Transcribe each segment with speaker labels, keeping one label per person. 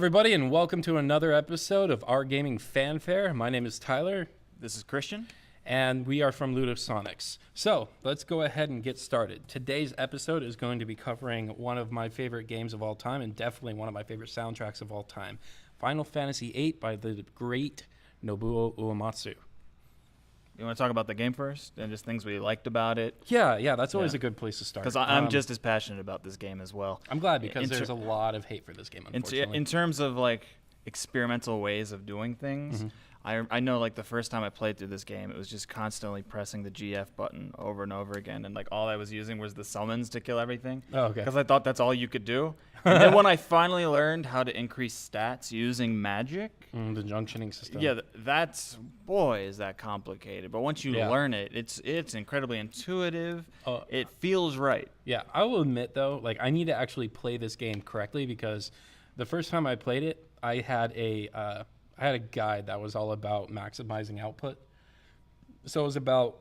Speaker 1: everybody, and welcome to another episode of Our Gaming Fanfare. My name is Tyler.
Speaker 2: This is Christian.
Speaker 1: And we are from Ludosonics. So, let's go ahead and get started. Today's episode is going to be covering one of my favorite games of all time, and definitely one of my favorite soundtracks of all time. Final Fantasy VIII by the great Nobuo Uematsu.
Speaker 2: You want to talk about the game first and just things we liked about it?
Speaker 1: Yeah, that's always a good place to start.
Speaker 2: Because I'm just as passionate about this game as well.
Speaker 1: I'm glad because there's a lot of hate for this game, unfortunately.
Speaker 2: In terms of like experimental ways of doing things, I know like the first time I played through this game, it was just constantly pressing the GF button over and over again, and like all I was using was the summons to kill everything. Oh, okay. Because I thought that's all you could do. And then when I finally learned how to increase stats using magic,
Speaker 1: the junctioning system.
Speaker 2: Yeah, that's is that complicated. But once you learn it, it's incredibly intuitive. It feels right.
Speaker 1: Yeah, I will admit though, like I need to actually play this game correctly because the first time I played it, I had a guide that was all about maximizing output. So it was about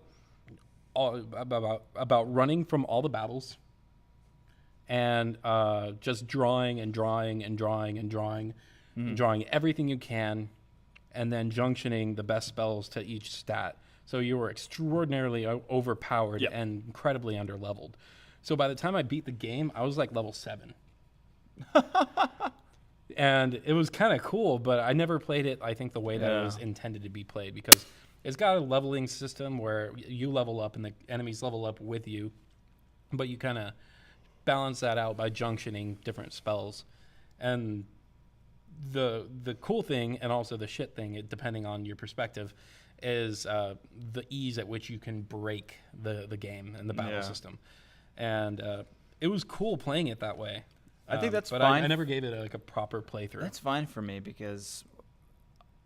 Speaker 1: running from all the battles and just drawing everything you can, and then junctioning the best spells to each stat. So you were extraordinarily overpowered and incredibly underleveled. So by the time I beat the game, I was like level 7. And it was kind of cool, but I never played it, I think, the way that it was intended to be played, because it's got a leveling system where you level up and the enemies level up with you, but you kind of balance that out by junctioning different spells. And the cool thing, and also the shit thing, depending on your perspective, is the ease at which you can break the game and the battle system. And it was cool playing it that way.
Speaker 2: I think that's
Speaker 1: but
Speaker 2: fine.
Speaker 1: I never gave it a proper playthrough.
Speaker 2: That's fine for me because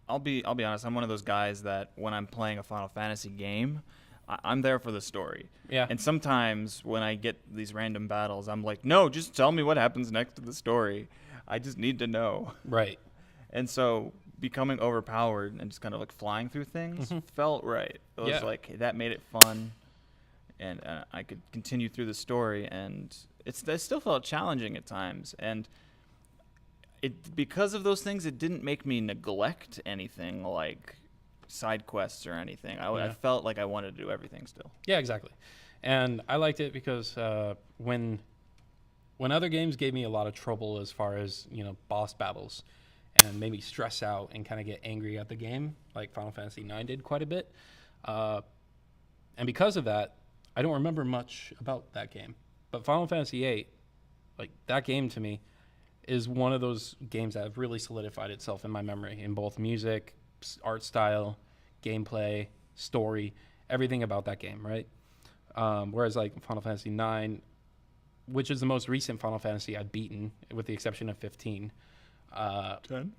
Speaker 2: I'll be honest. I'm one of those guys that when I'm playing a Final Fantasy game, I'm there for the story. Yeah. And sometimes when I get these random battles, I'm like, no, just tell me what happens next to the story. I just need to know.
Speaker 1: Right.
Speaker 2: And so becoming overpowered and just kind of like flying through things felt right. It was like that made it fun, and I could continue through the story, and it still felt challenging at times. And because of those things, it didn't make me neglect anything like side quests or anything. I felt like I wanted to do everything still.
Speaker 1: Yeah, exactly. And I liked it because when other games gave me a lot of trouble as far as, boss battles and made me stress out and kind of get angry at the game, like Final Fantasy IX did quite a bit. And because of that, I don't remember much about that game. But Final Fantasy VIII, like that game to me, is one of those games that have really solidified itself in my memory in both music, art style, gameplay, story, everything about that game, right? Whereas like Final Fantasy IX, which is the most recent Final Fantasy I've beaten, with the exception of 15.
Speaker 2: 10?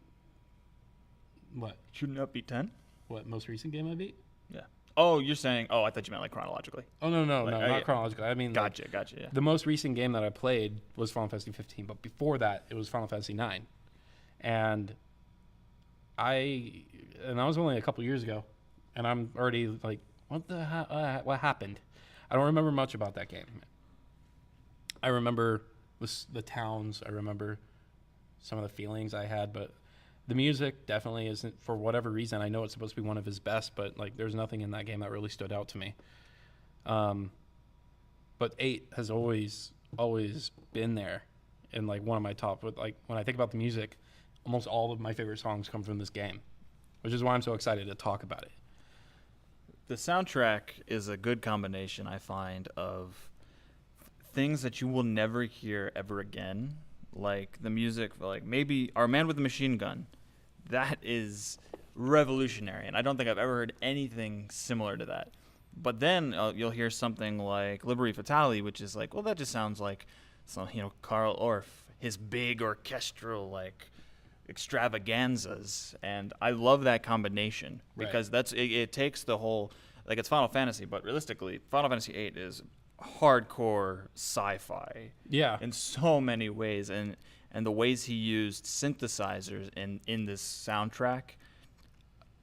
Speaker 1: What?
Speaker 2: Shouldn't that be 10?
Speaker 1: What, most recent game I beat?
Speaker 2: Yeah. Oh, you're saying, I thought you meant like chronologically.
Speaker 1: Oh, no, not chronologically. I mean,
Speaker 2: Gotcha, yeah.
Speaker 1: The most recent game that I played was Final Fantasy 15, but before that, it was Final Fantasy 9. And that was only a couple years ago, and I'm already like, what happened? I don't remember much about that game. I remember the towns. I remember some of the feelings I had, but the music definitely isn't, for whatever reason. I know it's supposed to be one of his best, but like there's nothing in that game that really stood out to me. But 8 has always been there in like one of my top. Like when I think about the music, almost all of my favorite songs come from this game, which is why I'm so excited to talk about it.
Speaker 2: The soundtrack is a good combination, I find, of things that you will never hear ever again, like the music for like maybe Our Man with the Machine Gun. That is revolutionary, and I don't think I've ever heard anything similar to that. But then you'll hear something like Liberty Fatale, which is like, well, that just sounds like Carl Orff, his big orchestral like extravaganzas, and I love that combination because it takes the whole, like, it's Final Fantasy, but realistically Final Fantasy VIII is hardcore sci-fi in so many ways, and the ways he used synthesizers in this soundtrack,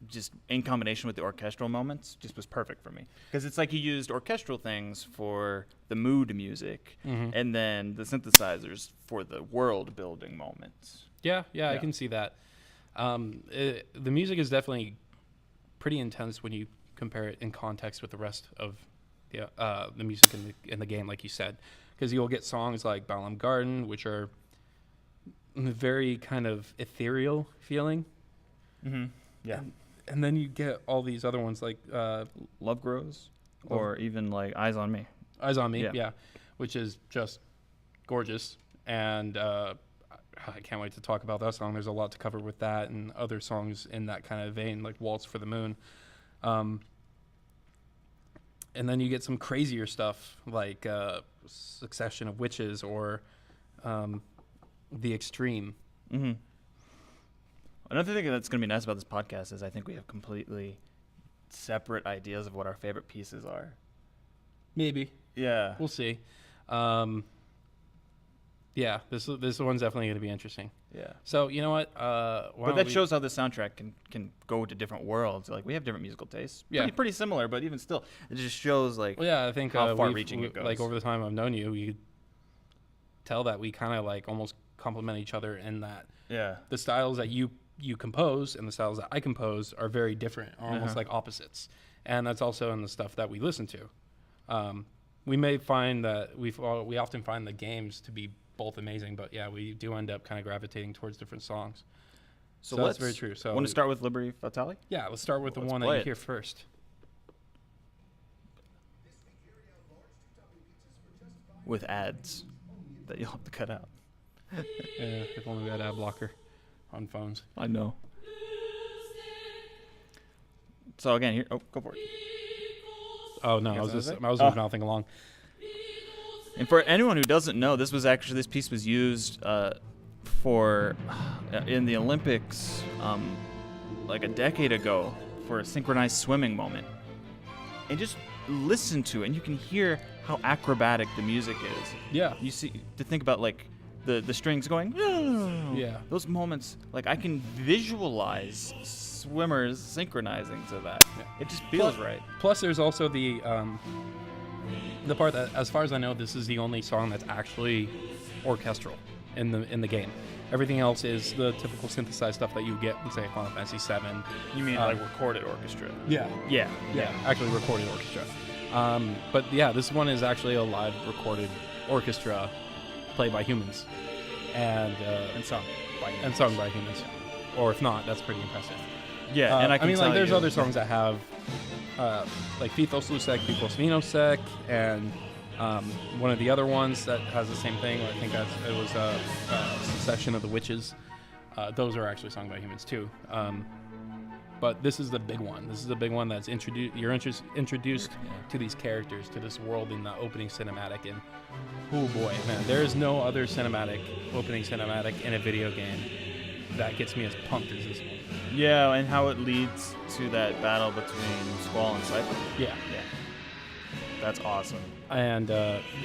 Speaker 2: just in combination with the orchestral moments, just was perfect for me, because it's like he used orchestral things for the mood music and then the synthesizers for the world building moments.
Speaker 1: Yeah, I can see that. The music is definitely pretty intense when you compare it in context with the rest of the music in the game, like you said, because you'll get songs like Balam Garden, which are very kind of ethereal feeling.
Speaker 2: Mm-hmm. Yeah.
Speaker 1: And then you get all these other ones like
Speaker 2: Love Grows, or even like Eyes on Me.
Speaker 1: Eyes on Me, yeah, which is just gorgeous. And I can't wait to talk about that song. There's a lot to cover with that and other songs in that kind of vein, like Waltz for the Moon. And then you get some crazier stuff like Succession of Witches or The Extreme.
Speaker 2: Mm-hmm. Another thing that's going to be nice about this podcast is I think we have completely separate ideas of what our favorite pieces are.
Speaker 1: Maybe.
Speaker 2: Yeah.
Speaker 1: We'll see. Yeah, this one's definitely going to be interesting.
Speaker 2: Yeah.
Speaker 1: So, you know what?
Speaker 2: But that shows how the soundtrack can go to different worlds. Like, we have different musical tastes.
Speaker 1: Yeah.
Speaker 2: Pretty similar, but even still, it just shows, like,
Speaker 1: I think
Speaker 2: how far-reaching it goes.
Speaker 1: Like, over the time I've known you, you could tell that we kind of, like, almost complement each other in that the styles that you compose and the styles that I compose are very different, are almost like opposites. And that's also in the stuff that we listen to. We may find that we often find the games to be both amazing, but we do end up kind of gravitating towards different songs. So that's very true. So
Speaker 2: want to start with Liberty Fatale?
Speaker 1: Yeah, let's start with the one that you hear first.
Speaker 2: With ads that you'll have to cut out.
Speaker 1: If only we had ad blocker on phones.
Speaker 2: I know. So again, here. Oh, go for it.
Speaker 1: Oh no, I was just mouthing along.
Speaker 2: And for anyone who doesn't know, this piece was used for in the Olympics like a decade ago for a synchronized swimming moment. And just listen to it, and you can hear how acrobatic the music is.
Speaker 1: Yeah.
Speaker 2: You see, to think about like the strings going.
Speaker 1: Yeah.
Speaker 2: Those moments, like I can visualize swimmers synchronizing to that. Yeah. It just feels right.
Speaker 1: Plus, there's also the part that, as far as I know, this is the only song that's actually orchestral in the game. Everything else is the typical synthesized stuff that you get in, say, Final Fantasy VII.
Speaker 2: You mean like recorded orchestra?
Speaker 1: Yeah. Actually recorded orchestra. But yeah, this one is actually a live recorded orchestra played by humans and sung by humans. Or if not, that's pretty impressive.
Speaker 2: Yeah, and I mean, like,
Speaker 1: there's other songs that have like Pithos Lusek, Pithos Vinosek, and one of the other ones that has the same thing. I think it was Succession of the Witches. Those are actually sung by humans too. But this is the big one. This is the big one that's you're introduced to these characters, to this world in the opening cinematic. And oh boy, man, there is no other opening cinematic in a video game that gets me as pumped as this one.
Speaker 2: Yeah, and how it leads to that battle between Squall and Cypher.
Speaker 1: Yeah.
Speaker 2: That's awesome.
Speaker 1: And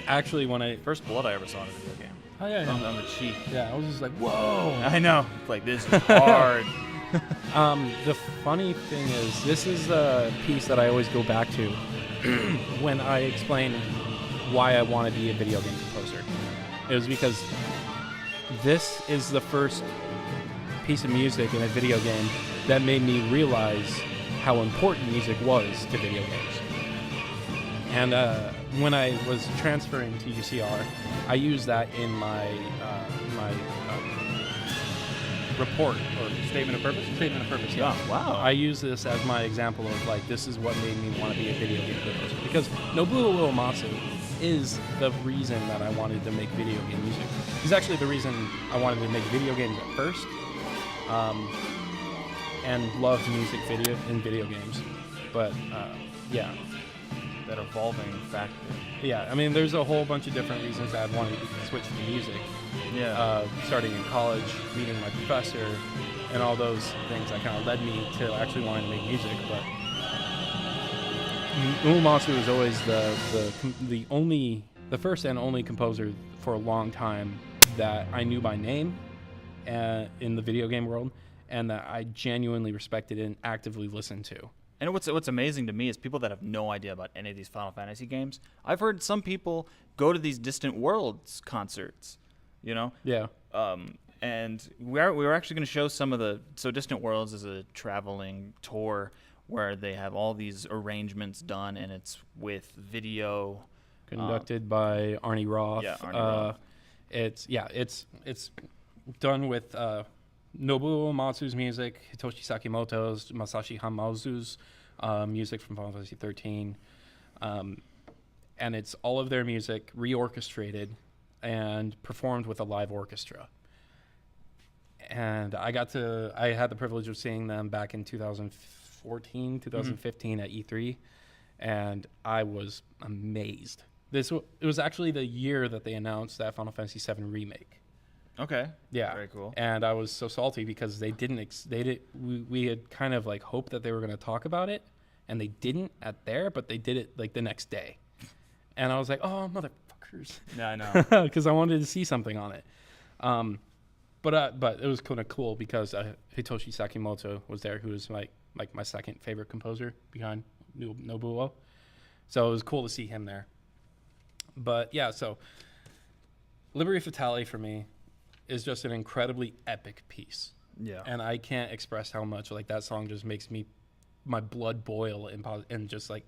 Speaker 1: actually, when
Speaker 2: first blood I ever saw in a video game.
Speaker 1: Oh yeah.
Speaker 2: On the cheek.
Speaker 1: Yeah, I was just like, whoa.
Speaker 2: I know. Like, this is hard.
Speaker 1: The funny thing is, this is a piece that I always go back to when I explain why I want to be a video game composer. It was because this is the first piece of music in a video game that made me realize how important music was to video games. And when I was transferring to UCR, I used that in my report or statement of purpose. Statement of purpose. Yeah.
Speaker 2: Oh, wow.
Speaker 1: I use this as my example of like this is what made me want to be a video game composer, because Nobuo Uematsu is the reason that I wanted to make video game music. He's actually the reason I wanted to make video games at first, and loved music in video games. But yeah.
Speaker 2: That evolving factor.
Speaker 1: Yeah, I mean, there's a whole bunch of different reasons that I wanted to switch to music.
Speaker 2: Yeah.
Speaker 1: Starting in college, meeting my professor, and all those things that kind of led me to actually wanting to make music. But Uematsu is always the first and only composer for a long time that I knew by name in the video game world, and that I genuinely respected and actively listened to.
Speaker 2: And what's amazing to me is people that have no idea about any of these Final Fantasy games. I've heard some people go to these Distant Worlds concerts, you know?
Speaker 1: Yeah.
Speaker 2: And we were actually going to show some of so Distant Worlds is a traveling tour where they have all these arrangements done, and it's with video.
Speaker 1: Conducted by Arnie Roth.
Speaker 2: Yeah, Arnie Roth.
Speaker 1: It's done with Nobuo Uematsu's music, Hitoshi Sakimoto's, Masashi Hamauzu's music from Final Fantasy XIII. And it's all of their music reorchestrated and performed with a live orchestra. And I had the privilege of seeing them back in 2014, 2015 at E3, and I was amazed. It was actually the year that they announced that Final Fantasy VII remake.
Speaker 2: Okay.
Speaker 1: Yeah.
Speaker 2: Very cool.
Speaker 1: And I was so salty because they didn't. We had kind of like hoped that they were going to talk about it, and they didn't but they did it like the next day. And I was like, oh, motherfuckers.
Speaker 2: Yeah, I know.
Speaker 1: Because I wanted to see something on it. But it was kind of cool because Hitoshi Sakimoto was there, who was like my second favorite composer behind Nobuo. So it was cool to see him there. But yeah, so Liberty Fatale for me is just an incredibly epic piece.
Speaker 2: Yeah.
Speaker 1: And I can't express how much like that song just makes my blood boil and just like,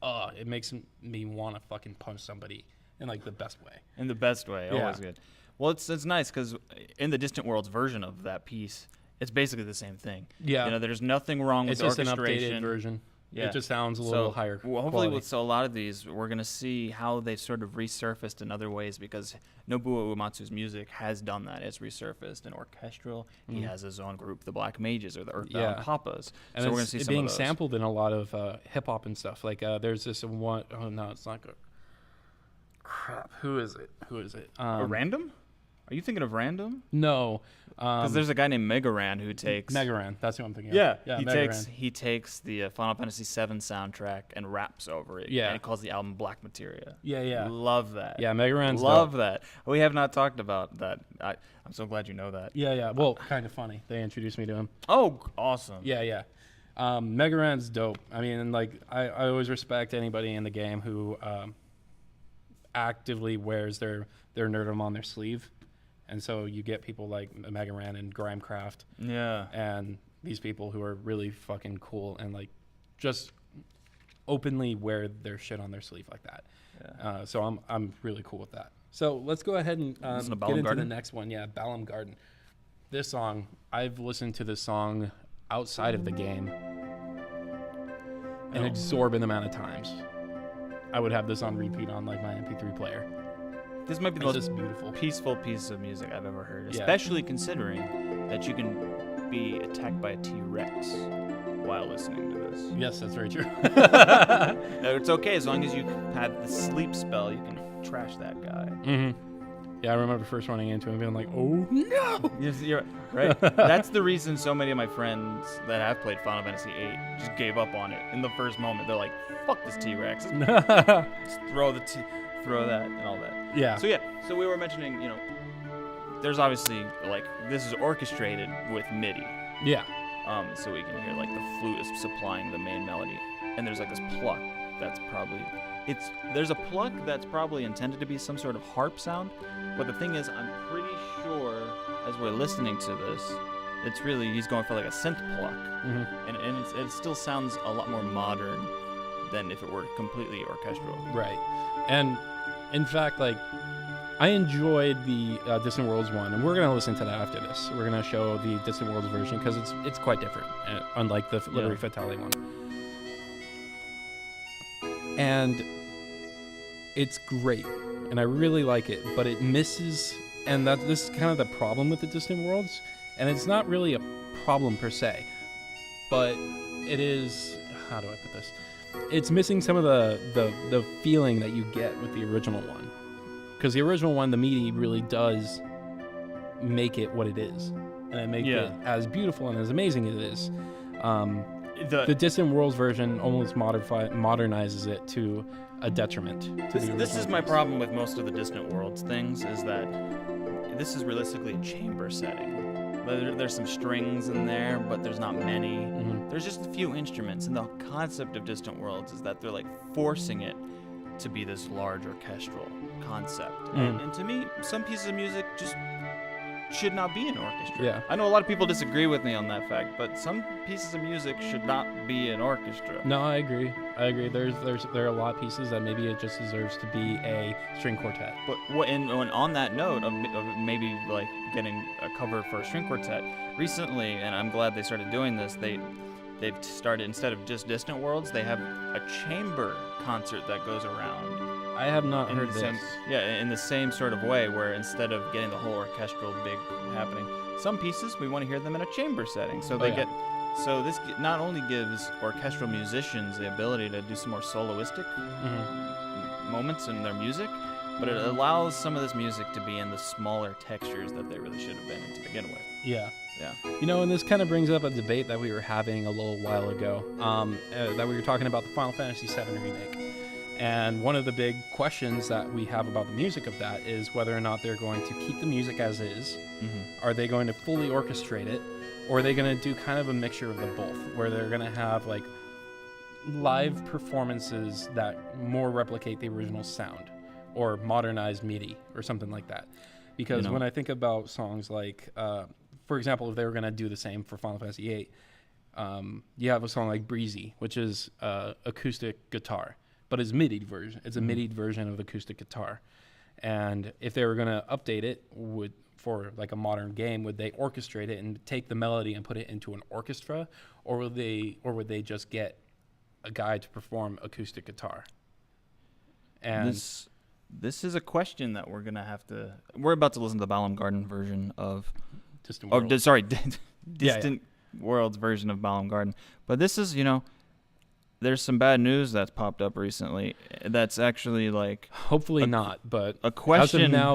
Speaker 1: it makes me want to fucking punch somebody in like the best way.
Speaker 2: In the best way,
Speaker 1: Yeah.
Speaker 2: always good. Well, it's nice because in the Distant Worlds version of that piece, it's basically the same thing.
Speaker 1: Yeah.
Speaker 2: You know, there's nothing wrong with
Speaker 1: It's
Speaker 2: the
Speaker 1: just an
Speaker 2: orchestration.
Speaker 1: updated version.
Speaker 2: Yeah.
Speaker 1: It just sounds a little higher
Speaker 2: Well, hopefully
Speaker 1: quality.
Speaker 2: with a lot of these, we're going to see how they've sort of resurfaced in other ways because Nobuo Uematsu's music has done that. It's resurfaced in orchestral. He has his own group, the Black Mages or the Earthbound Papas.
Speaker 1: And
Speaker 2: so
Speaker 1: it's
Speaker 2: we're going to see some
Speaker 1: being
Speaker 2: of those.
Speaker 1: sampled in a lot of hip-hop and stuff. Like there's this one, oh no, it's not good. Crap, who is it?
Speaker 2: A Random? Are you thinking of Random?
Speaker 1: No.
Speaker 2: Because there's a guy named Megaran who takes...
Speaker 1: Megaran, that's who I'm thinking
Speaker 2: Yeah,
Speaker 1: of.
Speaker 2: he takes the Final Fantasy VII soundtrack and raps over it.
Speaker 1: Yeah.
Speaker 2: And he calls the album Black Materia.
Speaker 1: Yeah.
Speaker 2: Love that.
Speaker 1: Yeah, Megaran's
Speaker 2: Love
Speaker 1: dope.
Speaker 2: that. We have not talked about that. I'm so glad you know that.
Speaker 1: Yeah. Well, kind of funny. They introduced me to him.
Speaker 2: Oh, awesome.
Speaker 1: Yeah. Megaran's dope. I mean, like, I always respect anybody in the game who actively wears their nerdom on their sleeve. And so you get people like Megaran and Grimecraft.
Speaker 2: Yeah.
Speaker 1: And these people who are really fucking cool and, like, just openly wear their shit on their sleeve like that. Yeah. So I'm really cool with that. So let's go ahead and get into the next one. Yeah, Balam Garden. This song, I've listened to this song outside of the game an exorbitant amount of times. I would have this on repeat on like my MP3 player.
Speaker 2: This might be the
Speaker 1: It's
Speaker 2: most
Speaker 1: beautiful
Speaker 2: peaceful piece of music I've ever heard,
Speaker 1: Yeah.
Speaker 2: especially considering that you can be attacked by a T-Rex while listening to this.
Speaker 1: Yes, that's very true.
Speaker 2: It's okay as long as you have the sleep spell, you can trash that guy.
Speaker 1: Mm-hmm. Yeah, I remember first running into him and being like, oh no!
Speaker 2: You're right. That's the reason so many of my friends that have played Final Fantasy VIII just gave up on it in the first moment. They're like, fuck this T-Rex. Just throw that and all that.
Speaker 1: Yeah.
Speaker 2: So we were mentioning, there's obviously, like, this is orchestrated with MIDI.
Speaker 1: Yeah.
Speaker 2: So we can hear, like, the flute is supplying the main melody. And there's, like, this pluck that's probably... There's a pluck that's probably intended to be some sort of harp sound. But the thing is, I'm pretty sure, as we're listening to this, it's really, he's going for, like, a synth pluck.
Speaker 1: Mm-hmm.
Speaker 2: And it still sounds a lot more modern than if it were completely orchestral.
Speaker 1: Right. And in fact, like, I enjoyed the Distant Worlds one, and we're going to listen to that after this. We're going to show the Distant Worlds version because it's quite different, unlike the Liberty Fatale one. And it's great, and I really like it, but it misses, and this is kind of the problem with the Distant Worlds, and it's not really a problem per se, but it is, how do I put this? It's missing some of the feeling that you get with the original one. Because the original one, the MIDI really does make it what it is. And it makes it as beautiful and as amazing as it is. The Distant Worlds version almost modernizes it to a detriment to the original.
Speaker 2: This is my problem with most of the Distant Worlds things, is that this is realistically a chamber setting. There's some strings in there, but there's not many.
Speaker 1: Mm-hmm.
Speaker 2: There's just a few instruments, and the concept of Distant Worlds is that they're like forcing it to be this large orchestral concept. And to me, some pieces of music just should not be an orchestra.
Speaker 1: Yeah.
Speaker 2: I know a lot of people disagree with me on that fact, but some pieces of music should not be an orchestra.
Speaker 1: No, I agree. There are a lot of pieces that maybe it just deserves to be a string quartet.
Speaker 2: But on that note of maybe like getting a cover for a string quartet, recently, and I'm glad they started doing this, they've started, instead of just Distant Worlds, they have a chamber concert that goes around.
Speaker 1: I have not heard this.
Speaker 2: In the same sort of way, where instead of getting the whole orchestral big happening, some pieces we want to hear them in a chamber setting. So So this not only gives orchestral musicians the ability to do some more soloistic moments in their music, but it allows some of this music to be in the smaller textures that they really should have been in to begin with.
Speaker 1: Yeah.
Speaker 2: Yeah.
Speaker 1: You know, and this kind of brings up a debate that we were having a little while ago, that we were talking about the Final Fantasy VII remake. And one of the big questions that we have about the music of that is whether or not they're going to keep the music as is. Are they going to fully orchestrate it? Or are they going to do kind of a mixture of the both, where they're going to have like live performances that more replicate the original sound, or modernized MIDI or something like that? Because when I think about songs like, for example, if they were going to do the same for Final Fantasy VIII, you have a song like Breezy, which is acoustic guitar, but it's MIDI version. It's a MIDI version of acoustic guitar. And if they were going to update it for like a modern game, would they orchestrate it and take the melody and put it into an orchestra, or would they just get a guy to perform acoustic guitar? And
Speaker 2: this is a question that we're about to listen to the Balam Garden version of
Speaker 1: Distant Worlds.
Speaker 2: Distant Worlds version of Balam Garden. But this is, there's some bad news that's popped up recently. That's actually like
Speaker 1: hopefully not, but
Speaker 2: a question.
Speaker 1: As of now,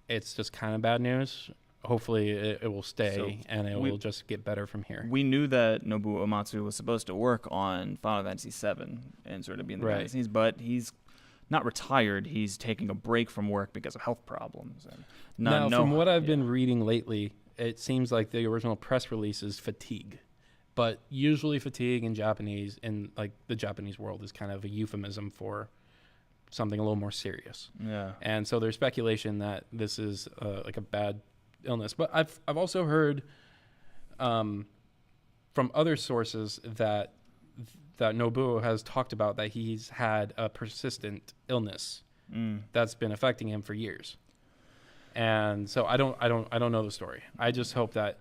Speaker 1: it's just kind of bad news. Hopefully it will stay, and it will just get better from here.
Speaker 2: We knew that Nobuo Uematsu was supposed to work on Final Fantasy VII and sort of be in the behind the scenes, but he's not retired. He's taking a break from work because of health problems. And
Speaker 1: from what I've been reading lately, it seems like the original press release is fatigue. But usually fatigue in Japanese, in like the Japanese world, is kind of a euphemism for something a little more serious.
Speaker 2: Yeah.
Speaker 1: And so there's speculation that this is like a bad illness. But I've also heard from other sources that Nobuo has talked about that he's had a persistent illness that's been affecting him for years. And so I don't know the story. I just hope that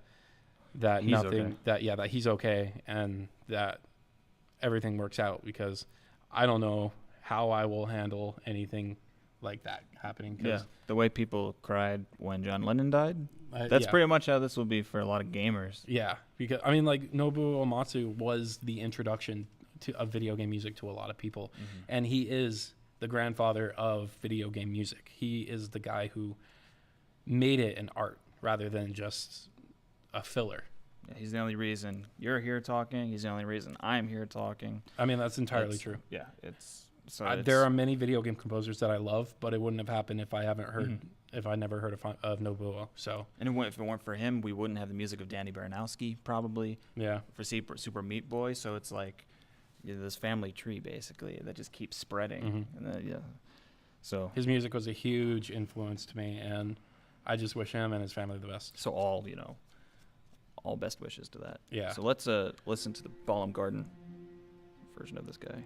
Speaker 1: he's okay and that everything works out, because I don't know how I will handle anything like that happening.
Speaker 2: The way people cried when John Lennon died, that's pretty much how this will be for a lot of gamers. Yeah,
Speaker 1: because I mean, like, Nobuo Uematsu was the introduction of video game music to a lot of people, and he is the grandfather of video game music. He is the guy who made it an art rather than just a filler.
Speaker 2: Yeah, he's the only reason you're here talking. He's the only reason I'm here talking.
Speaker 1: I mean, that's entirely true.
Speaker 2: Yeah,
Speaker 1: there are many video game composers that I love, but it wouldn't have happened if I haven't heard, if I never heard of Nobuo. So,
Speaker 2: and if it weren't for him, we wouldn't have the music of Danny Baranowski, probably.
Speaker 1: Yeah.
Speaker 2: For Super Meat Boy. So it's like this family tree basically that just keeps spreading. And then, so
Speaker 1: his music was a huge influence to me, and I just wish him and his family the best.
Speaker 2: So all best wishes to that.
Speaker 1: Yeah.
Speaker 2: So let's listen to the Balam Garden version of this guy.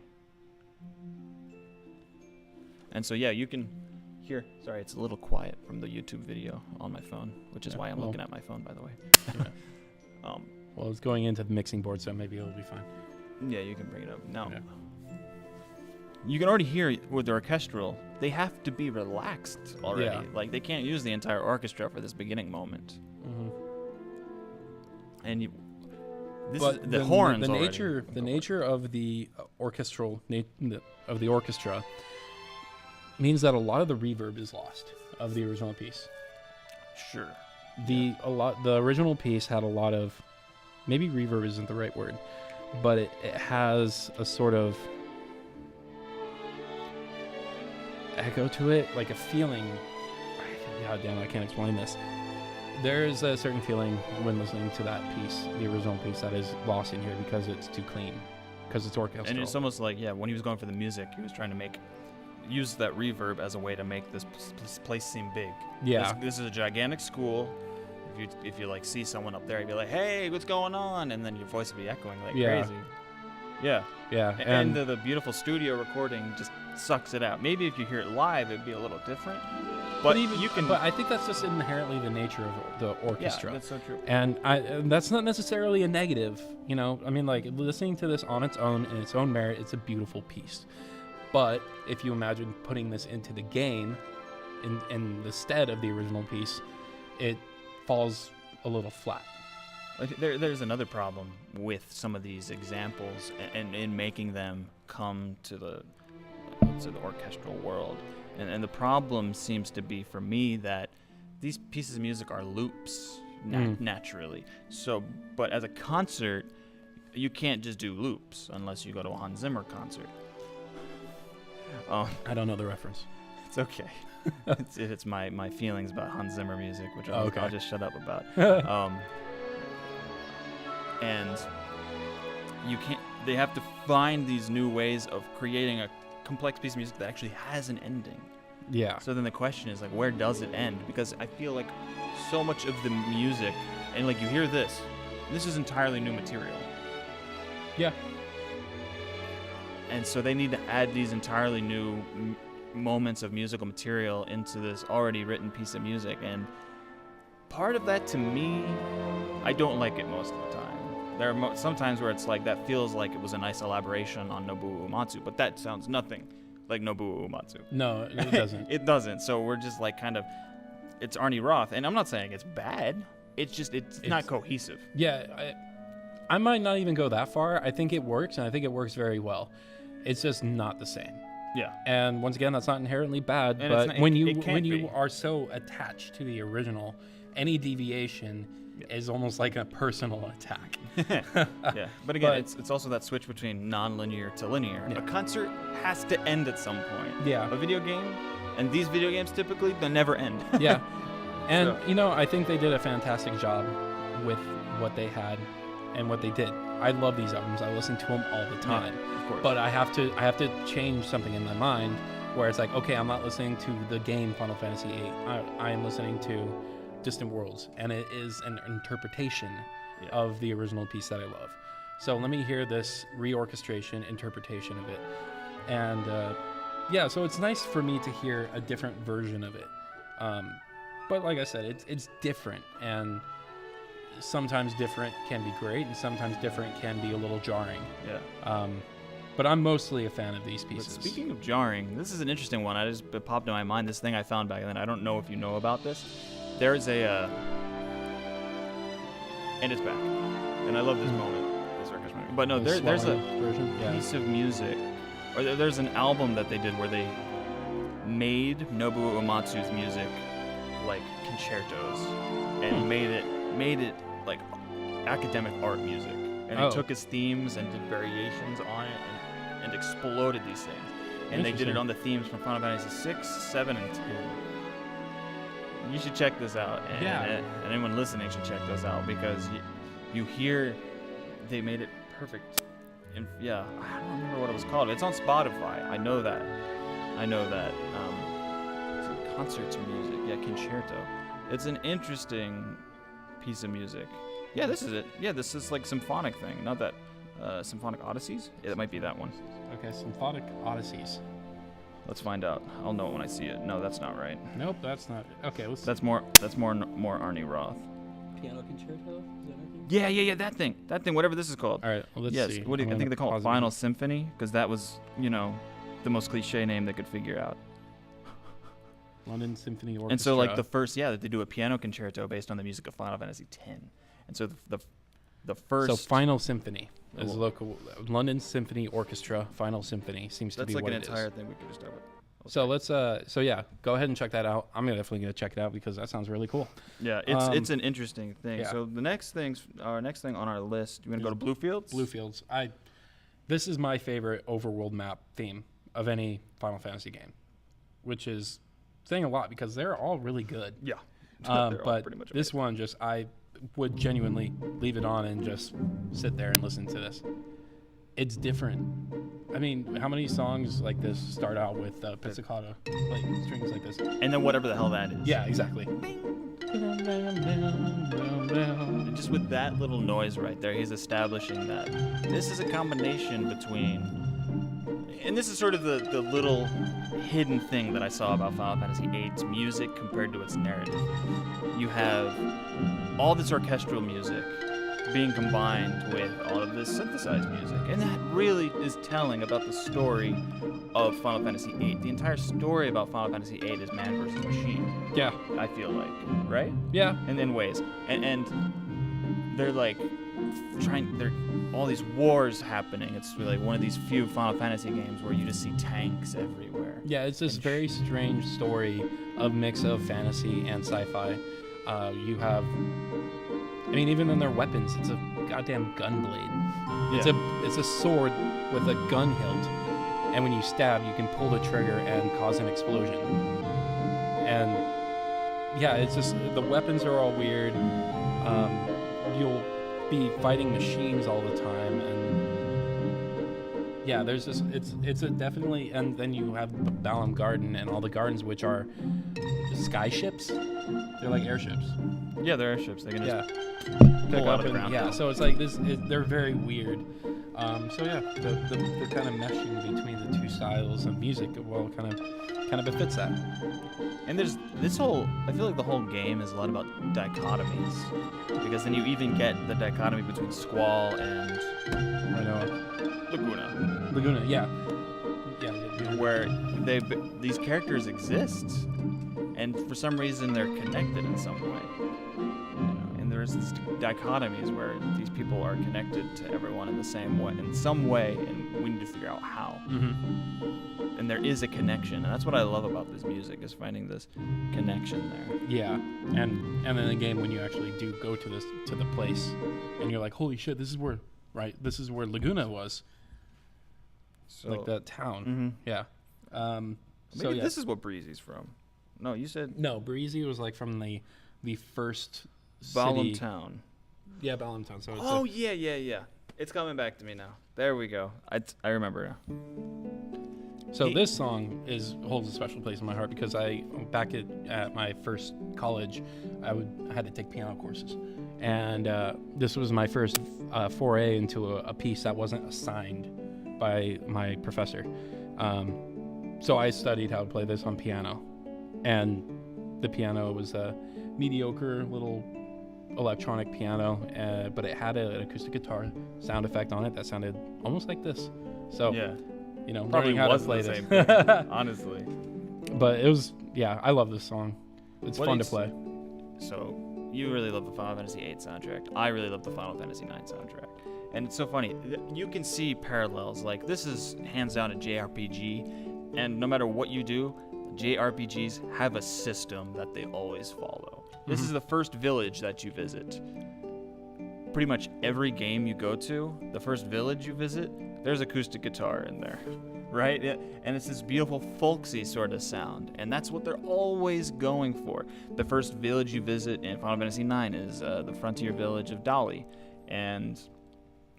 Speaker 2: And so you can hear. Sorry, it's a little quiet from the YouTube video on my phone, which is why I'm looking at my phone, by the way.
Speaker 1: Well, it's going into the mixing board, so maybe it'll be fine.
Speaker 2: Yeah, you can bring it up now. Yeah. You can already hear with the orchestral, they have to be relaxed already.
Speaker 1: Yeah.
Speaker 2: Like, they can't use the entire orchestra for this beginning moment. And the horns.
Speaker 1: The nature of the orchestral of the orchestra means that a lot of the reverb is lost of the original piece.
Speaker 2: Sure.
Speaker 1: The original piece had a lot of, maybe reverb isn't the right word, but it has a sort of echo to it, like a feeling. God damn, I can't explain this. There is a certain feeling when listening to that piece, the original piece, that is lost in here because it's too clean, because it's orchestral.
Speaker 2: And it's almost like, when he was going for the music, he was trying to make used that reverb as a way to make this place seem big.
Speaker 1: Yeah.
Speaker 2: This is a gigantic school. If you like see someone up there, you'd be like, "Hey, what's going on?" And then your voice would be echoing like crazy. Yeah.
Speaker 1: Yeah.
Speaker 2: And the beautiful studio recording just sucks it out. Maybe if you hear it live, it'd be a little different. But
Speaker 1: But I think that's just inherently the nature of the orchestra.
Speaker 2: Yeah, that's so true.
Speaker 1: And that's not necessarily a negative, you know. I mean, like, listening to this on its own, in its own merit, it's a beautiful piece. But if you imagine putting this into the game in the stead of the original piece, it falls a little flat.
Speaker 2: Like there's another problem with some of these examples and in making them come to the orchestral world. And the problem seems to be, for me, that these pieces of music are loops naturally. So, but as a concert, you can't just do loops unless you go to a Hans Zimmer concert.
Speaker 1: I don't know the reference.
Speaker 2: It's okay. it's my feelings about Hans Zimmer music, which I'll just shut up about. And you can't. They have to find these new ways of creating a complex piece of music that actually has an ending.
Speaker 1: Yeah.
Speaker 2: So then the question is, like, where does it end? Because I feel like so much of the music, and like you hear this is entirely new material.
Speaker 1: Yeah.
Speaker 2: And so they need to add these entirely new moments of musical material into this already written piece of music. And part of that, to me, I don't like it most of the time. There are some times where it's like that feels like it was a nice elaboration on Nobuo Uematsu, but that sounds nothing like Nobuo Uematsu.
Speaker 1: No, it doesn't.
Speaker 2: It doesn't. So we're just like kind of, it's Arnie Roth, and I'm not saying it's bad. It's just it's not cohesive.
Speaker 1: Yeah, I might not even go that far. I think it works, and I think it works very well. It's just not the same.
Speaker 2: Yeah.
Speaker 1: And once again, that's not inherently bad,
Speaker 2: And
Speaker 1: but when you
Speaker 2: be.
Speaker 1: are so attached to the original, any deviation is almost like a personal attack.
Speaker 2: Yeah. But again, it's also that switch between non-linear to linear.
Speaker 1: Yeah.
Speaker 2: A concert has to end at some point.
Speaker 1: Yeah.
Speaker 2: A video game, and these video games typically, they never end.
Speaker 1: Yeah. And,
Speaker 2: So-
Speaker 1: I think they did a fantastic job with what they had and what they did. I love these albums. I listen to them all the time.
Speaker 2: Yeah, of course.
Speaker 1: But I have to change something in my mind where it's like, okay, I'm not listening to the game Final Fantasy VIII. I am listening to Distant Worlds, and it is an interpretation of the original piece that I love. So let me hear this reorchestration, interpretation of it. And so it's nice for me to hear a different version of it. But like I said, it's different, and sometimes different can be great, and sometimes different can be a little jarring.
Speaker 2: Yeah.
Speaker 1: But I'm mostly a fan of these
Speaker 2: But
Speaker 1: pieces.
Speaker 2: speaking of jarring, this is an interesting one. It popped in my mind, this thing I found back then. I don't know if you know about this. There's a... and it's back. And I love this moment. This orchestra moment. But no, there's a
Speaker 1: version. Yeah.
Speaker 2: piece of music, or there's an album that they did where they made Nobuo Uematsu's music like concertos, and made it like academic art music. And they took his themes and did variations on it and exploded these things. And they did it on the themes from Final Fantasy VI, 7, and 10. You should check this out. And anyone listening should check this out, because you hear they made it perfect. And I don't remember what it was called. It's on Spotify. I know that. It's a concert music. Yeah, concerto. It's an interesting piece of music. Yeah, this is it. Yeah, this is like symphonic thing. Not that Symphonic Odysseys? Yeah, that might be that one.
Speaker 1: Okay, Symphonic Odysseys.
Speaker 2: Let's find out. I'll know it when I see it. No, that's not right.
Speaker 1: Nope, that's not it. Okay, let's
Speaker 2: That's more Arnie Roth.
Speaker 1: Piano Concerto? Is that right?
Speaker 2: Yeah, that thing, whatever this is called.
Speaker 1: All right, well, let's
Speaker 2: Yes,
Speaker 1: see.
Speaker 2: I think they call it Final Symphony, because that was, the most cliche name they could figure out.
Speaker 1: London Symphony Orchestra.
Speaker 2: And so, like, the first, they do a piano concerto based on the music of Final Fantasy X. And so the first...
Speaker 1: So Final Symphony is local. London Symphony Orchestra, Final Symphony seems to be what it is.
Speaker 2: That's like an entire thing we could just talk about.
Speaker 1: So let's, go ahead and check that out. I'm definitely going to check it out because that sounds really cool.
Speaker 2: Yeah, it's an interesting thing.
Speaker 1: Yeah.
Speaker 2: So the next thing on our list, you want to go to Bluefields?
Speaker 1: Bluefields. This is my favorite overworld map theme of any Final Fantasy game, which is saying a lot because they're all really good.
Speaker 2: Yeah.
Speaker 1: But this one, I would genuinely leave it on and just sit there and listen to this. It's different. I mean, how many songs like this start out with pizzicato, like strings like this?
Speaker 2: And then whatever the hell that is.
Speaker 1: Yeah, exactly.
Speaker 2: And just with that little noise right there, he's establishing that this is a combination between, and this is sort of the little hidden thing that I saw about Final Fantasy VIII's music compared to its narrative. You have all this orchestral music being combined with all of this synthesized music, and that really is telling about the story of Final Fantasy VIII. The entire story about Final Fantasy VIII is man versus machine.
Speaker 1: Yeah.
Speaker 2: I feel like, right?
Speaker 1: Yeah.
Speaker 2: And in ways, and they're like there all these wars happening. It's like one of these few Final Fantasy games where you just see tanks everywhere.
Speaker 1: Yeah, it's this very strange story of mix of fantasy and sci-fi. You have, I mean, even in their weapons, it's a goddamn gun blade. It's a sword with a gun hilt, and when you stab, you can pull the trigger and cause an explosion. And yeah, it's just the weapons are all weird. You'll be fighting machines all the time, and yeah, there's this. It's a definitely, and then you have the Balam Garden and all the gardens, which are sky ships. They're like airships.
Speaker 2: Yeah, they're airships. They can just
Speaker 1: Pull
Speaker 2: out
Speaker 1: up
Speaker 2: of the
Speaker 1: and
Speaker 2: ground.
Speaker 1: yeah. So it's like this. They're very weird. So yeah, the kind of meshing between the two styles of music, well, kind of befits that.
Speaker 2: And there's this whole, I feel like the whole game is a lot about dichotomies, because then you even get the dichotomy between Squall and Laguna,
Speaker 1: yeah,
Speaker 2: where these characters exist, and for some reason they're connected in some way. And there's these dichotomies where these people are connected to everyone in the same way, in some way, and we need to figure out how.
Speaker 1: Mm-hmm.
Speaker 2: And there is a connection, and that's what I love about this music, is finding this connection there.
Speaker 1: Yeah, and in the game when you actually do go to the place, and you're like, holy shit, this is where Laguna was.
Speaker 2: So,
Speaker 1: like that town.
Speaker 2: Mm-hmm.
Speaker 1: Yeah.
Speaker 2: Maybe this is what Breezy's from. No, you said
Speaker 1: no. Breezy was like from the first
Speaker 2: Balam
Speaker 1: city.
Speaker 2: Town.
Speaker 1: Yeah, Balam Town. So it's
Speaker 2: yeah. It's coming back to me now. There we go. I remember now.
Speaker 1: So this song holds a special place in my heart because back at my first college, I had to take piano courses, and this was my first foray into a piece that wasn't assigned by my professor. So I studied how to play this on piano, and the piano was a mediocre little electronic piano, but it had an acoustic guitar sound effect on it that sounded almost like this. So
Speaker 2: yeah.
Speaker 1: Probably
Speaker 2: learning how to play this. Honestly.
Speaker 1: But it was, I love this song. It's fun to play.
Speaker 2: So you really love the Final Fantasy VIII soundtrack. I really love the Final Fantasy IX soundtrack. And it's so funny. You can see parallels. Like, this is hands down a JRPG. And no matter what you do, JRPGs have a system that they always follow. Mm-hmm. This is the first village that you visit. Pretty much every game you go to, the first village you visit, there's acoustic guitar in there, right? And it's this beautiful folksy sort of sound, and that's what they're always going for. The first village you visit in Final Fantasy IX is the frontier village of Dali, and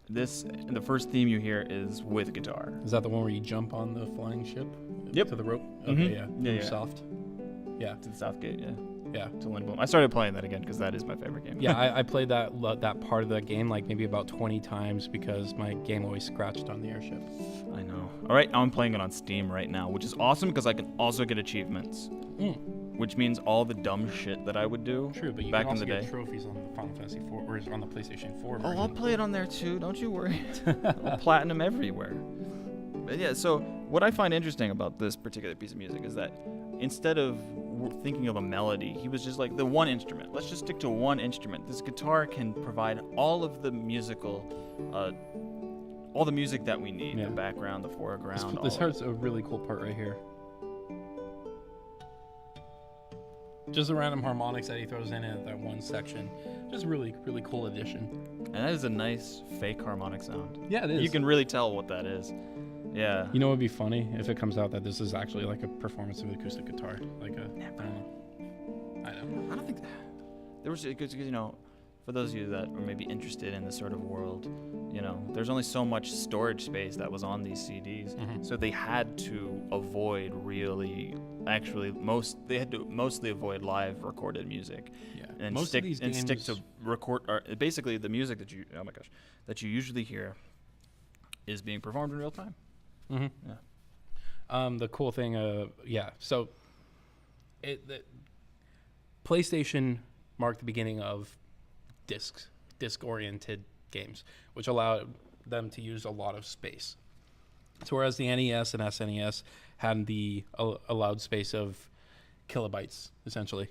Speaker 2: the first theme you hear is with guitar.
Speaker 1: Is that the one where you jump on the flying ship?
Speaker 2: Yep.
Speaker 1: To the rope?
Speaker 2: Mm-hmm.
Speaker 1: Okay,
Speaker 2: Yeah.
Speaker 1: Soft. Yeah.
Speaker 2: To the Southgate, yeah.
Speaker 1: Yeah.
Speaker 2: To Lindblom. I started playing that again because that is my favorite game.
Speaker 1: Yeah, I played that part of the game like maybe about 20 times because my game always scratched on the airship.
Speaker 2: I know. All right, I'm playing it on Steam right now, which is awesome because I can also get achievements. Which means all the dumb shit that I would do.
Speaker 1: True, but you
Speaker 2: back
Speaker 1: can also
Speaker 2: in the
Speaker 1: get
Speaker 2: day.
Speaker 1: Trophies on the Final Fantasy IV or on the PlayStation 4
Speaker 2: Oh,
Speaker 1: version.
Speaker 2: I'll play it on there too. Don't you worry. I'll platinum everywhere. But yeah, so what I find interesting about this particular piece of music is that instead of thinking of a melody, he was just like the one instrument. Let's just stick to one instrument. This guitar can provide all of the musical, all the music that we need.
Speaker 1: Yeah.
Speaker 2: The background, the foreground.
Speaker 1: This hurts a really cool part right here. Just the random harmonics that he throws in at that one section. Just really, really cool addition.
Speaker 2: And that is a nice fake harmonic sound.
Speaker 1: Yeah, it is.
Speaker 2: You can really tell what that is. Yeah.
Speaker 1: You know what would be funny? If it comes out that this is actually like a performance of acoustic guitar. Like a...
Speaker 2: Never. I don't think... There was... Because, for those of you that are maybe interested in this sort of world, you know, there's only so much storage space that was on these CDs, so they had to avoid they had to mostly avoid live recorded music, and
Speaker 1: Most
Speaker 2: stick
Speaker 1: of these
Speaker 2: and
Speaker 1: games,
Speaker 2: stick to record. Or basically, the music that you usually hear is being performed in real time.
Speaker 1: The cool thing, so the PlayStation marked the beginning of disc-oriented games, which allowed them to use a lot of space. So whereas the NES and SNES had the allowed space of kilobytes, essentially,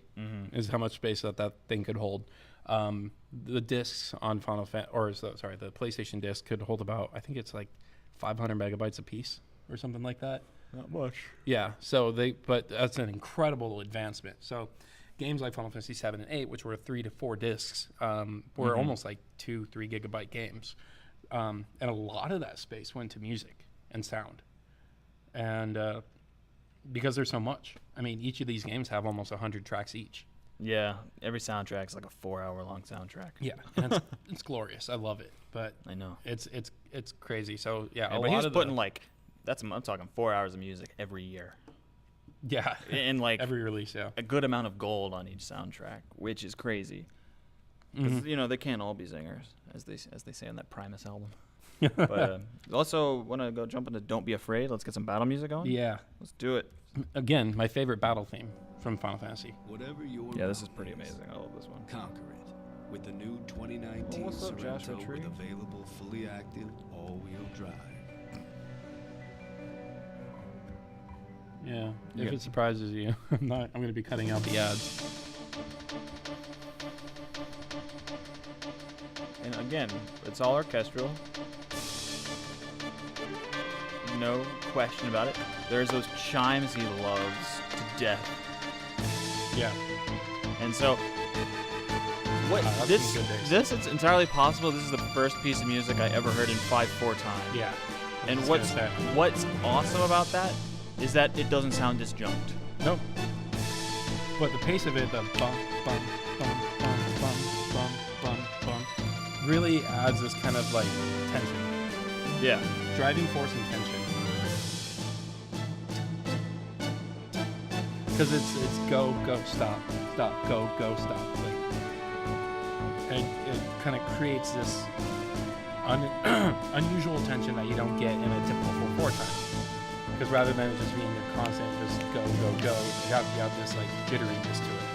Speaker 1: is how much space that thing could hold. The discs on the PlayStation disc could hold about, I think it's like 500 megabytes a piece or something like that.
Speaker 2: Not much.
Speaker 1: Yeah. But that's an incredible advancement. So games like Final Fantasy VII and VIII, which were 3 to 4 discs, were almost like 2-3 gigabyte games. And a lot of that space went to music and sound. And because there's so much. I mean, each of these games have almost 100 tracks each.
Speaker 2: Yeah, every soundtrack's like a 4-hour-long soundtrack.
Speaker 1: Yeah, and it's glorious. I love it. But
Speaker 2: I know.
Speaker 1: It's crazy. So, yeah,
Speaker 2: but he was putting I'm talking 4 hours of music every year.
Speaker 1: Yeah.
Speaker 2: And like
Speaker 1: every release, yeah.
Speaker 2: A good amount of gold on each soundtrack, which is crazy. Because, you know, they can't all be singers, as they say on that Primus album. But also want to go jump into Don't Be Afraid. Let's get some battle music going.
Speaker 1: Yeah.
Speaker 2: Let's do it.
Speaker 1: Again, my favorite battle theme from Final Fantasy.
Speaker 2: Yeah, this is pretty amazing. I love this one.
Speaker 3: Conquer it with the new 2019
Speaker 2: what's up, Joshua
Speaker 3: Sorento
Speaker 2: Tree?
Speaker 3: with available fully active all-wheel drive.
Speaker 1: Yeah. If it surprises you, I'm going to be cutting out the ads.
Speaker 2: And again, it's all orchestral. No question about it. There's those chimes he loves to death.
Speaker 1: Yeah.
Speaker 2: And so, this it's entirely possible. This is the first piece of music I ever heard in 5/4 time.
Speaker 1: Yeah.
Speaker 2: And what's awesome about that is that it doesn't sound disjunct.
Speaker 1: Nope. But the pace of it, the bum, bum, bum, bum, bum, bum, bum, bum, really adds this kind of like tension.
Speaker 2: Yeah.
Speaker 1: Driving force and tension. Because it's go, stop, go, stop. And it kind of creates this unusual tension that you don't get in a typical 4/4 time. Because rather than it just being a constant, just go, you have this like jitteriness to it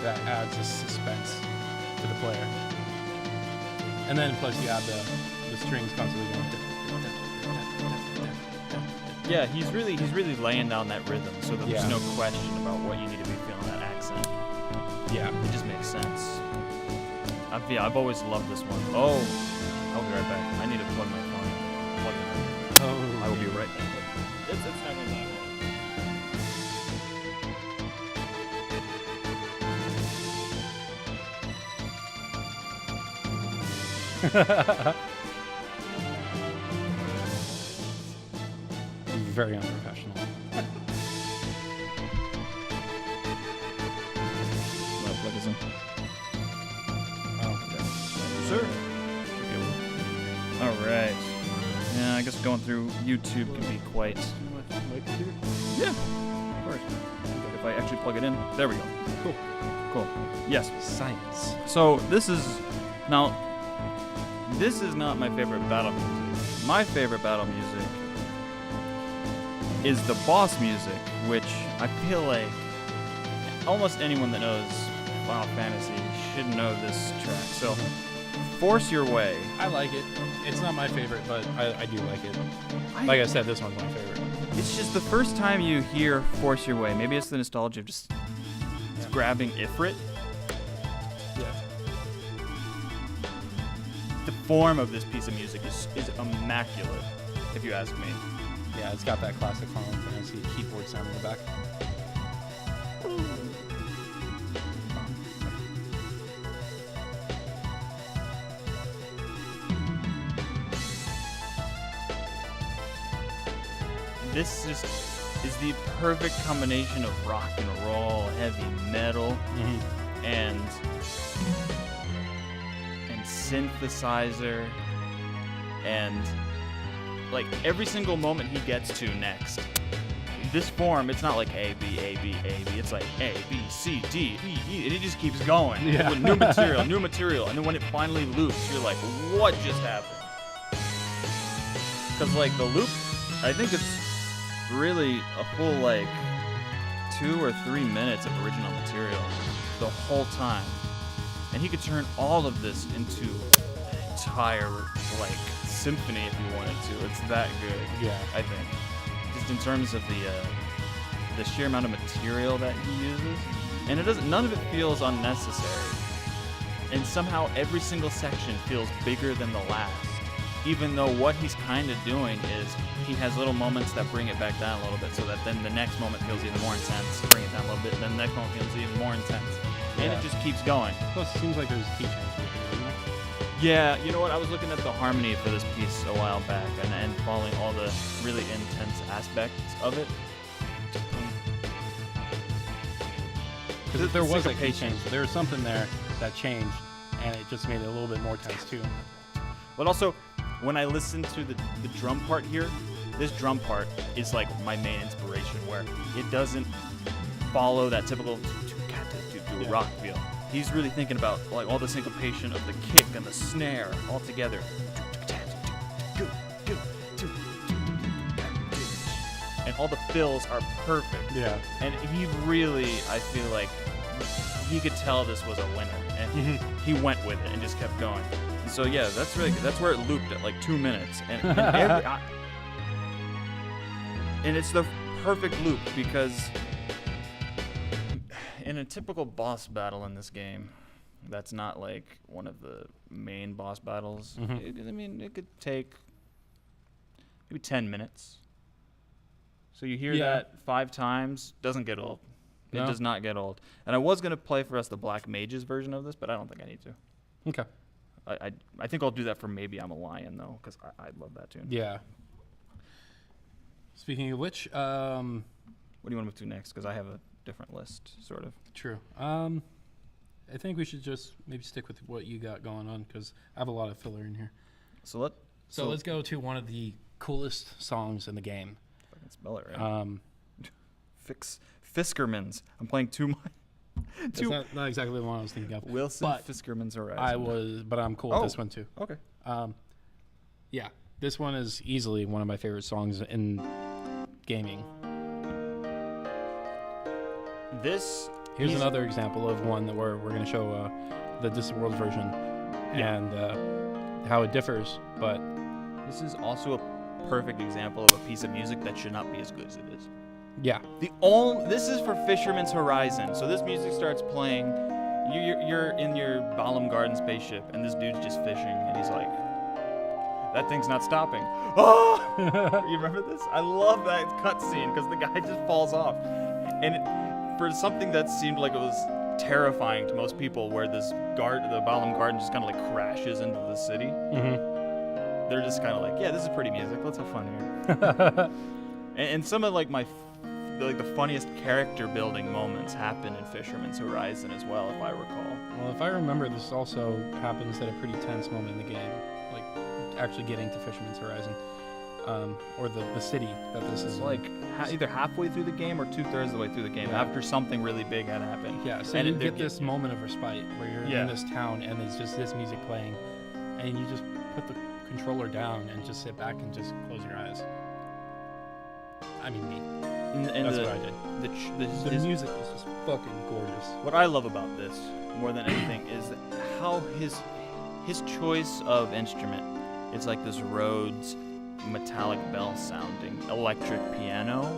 Speaker 1: that adds this suspense to the player. And then plus you have the strings constantly going.
Speaker 2: Yeah, he's really laying down that rhythm, so that there's no question about what you need to be feeling that accent.
Speaker 1: Yeah,
Speaker 2: it just makes sense. I've always loved this one. Oh, I'll be right back. I need to plug my phone. Plug it in.
Speaker 1: Oh,
Speaker 2: I will be right back. It's not gonna be
Speaker 1: very unprofessional.
Speaker 2: Plug this in.
Speaker 1: Oh, okay.
Speaker 2: Sir. All right. Yeah, I guess going through YouTube can be quite. Yeah, of course. If I actually plug it in, there we go. Cool. Yes.
Speaker 1: Science.
Speaker 2: So this is not my favorite battle music. My favorite battle music is the boss music, which I feel like almost anyone that knows Final Fantasy should know this track. So, Force Your Way.
Speaker 1: I like it. It's not my favorite, but I do like it. Like I said, this one's my favorite.
Speaker 2: It's just the first time you hear Force Your Way. Maybe it's the nostalgia of just grabbing Ifrit.
Speaker 1: Yeah.
Speaker 2: The form of this piece of music is immaculate, if you ask me.
Speaker 1: Yeah, it's got that classic Final Fantasy keyboard sound in the back.
Speaker 2: This is the perfect combination of rock and roll, heavy metal, and synthesizer, and like every single moment he gets to next. This form, it's not like A, B, A, B, A, B. It's like A, B, C, D, E, E, and it just keeps going.
Speaker 1: Yeah.
Speaker 2: With new material, and then when it finally loops, you're like, what just happened? Because like the loop, I think it's really a full like 2 or 3 minutes of original material the whole time, and he could turn all of this into an entire like symphony if he wanted to. It's that good.
Speaker 1: Yeah.
Speaker 2: I think. Just in terms of the sheer amount of material that he uses, and none of it feels unnecessary, and somehow every single section feels bigger than the last, even though what he's kind of doing is he has little moments that bring it back down a little bit, so that then the next moment feels even more intense, bring it down a little bit, and then the next moment feels even more intense, and it just keeps going.
Speaker 1: Plus, it seems like there's key changes, isn't it?
Speaker 2: Yeah, you know what? I was looking at the harmony for this piece a while back and following all the really intense aspects of it.
Speaker 1: Because if there was a key change, there was something there that changed, and it just made it a little bit more tense too.
Speaker 2: But also, when I listen to the drum part here, this drum part is like my main inspiration, where it doesn't follow that typical rock feel. He's really thinking about like all the syncopation of the kick and the snare all together. And all the fills are perfect.
Speaker 1: Yeah.
Speaker 2: And he really, I feel like, he could tell this was a winner. And he went with it and just kept going. And so yeah, that's really good. That's where it looped at like 2 minutes. And it's the perfect loop, because in a typical boss battle in this game, that's not like one of the main boss battles. It could take maybe 10 minutes. So you hear that 5 times, doesn't get old. It does not get old. And I was going to play for us the Black Mages version of this, but I don't think I need to.
Speaker 1: Okay.
Speaker 2: I think I'll do that for Maybe I'm a Lion, though, because I love that tune.
Speaker 1: Yeah. Speaking of which,
Speaker 2: What do you want to move to next? Because I have a different list, sort of.
Speaker 1: True. I think we should just maybe stick with what you got going on, because I have a lot of filler in here.
Speaker 2: So
Speaker 1: let's go to one of the coolest songs in the game.
Speaker 2: If I can spell it right. Fiskerman's. I'm playing too much.
Speaker 1: That's not exactly the one I was thinking of.
Speaker 2: Wilson Fiskerman's Horizon.
Speaker 1: But I'm cool with this one too.
Speaker 2: Okay.
Speaker 1: Yeah, this one is easily one of my favorite songs in gaming. Here's another example of one that we're going to show the Discworld version and how it differs. But
Speaker 2: this is also a perfect example of a piece of music that should not be as good as it is.
Speaker 1: Yeah.
Speaker 2: This is for Fisherman's Horizon. So this music starts playing. You're in your Balam Garden spaceship, and this dude's just fishing, and he's like, "That thing's not stopping." Oh! You remember this? I love that cutscene because the guy just falls off, and for something that seemed like it was terrifying to most people, where the Balam Garden just kind of like crashes into the city. They're just kind of like, "Yeah, this is pretty music. Let's have fun here." and some of like the funniest character building moments happen in Fisherman's Horizon as well, if I recall.
Speaker 1: Well, if I remember, this also happens at a pretty tense moment in the game, like actually getting to Fisherman's Horizon, or the city that this is
Speaker 2: like either halfway through the game or 2/3 of the way through the game, after something really big had happened.
Speaker 1: Yeah, so you get this moment of respite where you're in this town and there's just this music playing, and you just put the controller down and just sit back and just close your eyes. I mean, me. That's what I did. The music is just fucking gorgeous.
Speaker 2: What I love about this more than anything is how his choice of instrument is like this Rhodes metallic bell sounding electric piano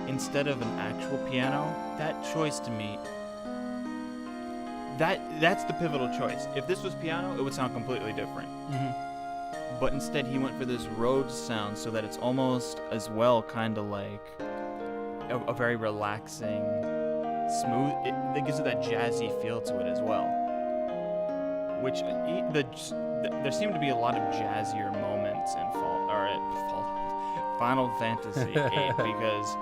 Speaker 2: instead of an actual piano. That choice to me, that's the pivotal choice. If this was piano, it would sound completely different. But instead he went for this Rhodes sound, so that it's almost as well kind of like a very relaxing, smooth, it gives it that jazzy feel to it as well. Which there seem to be a lot of jazzier moments in Final Fantasy VIII because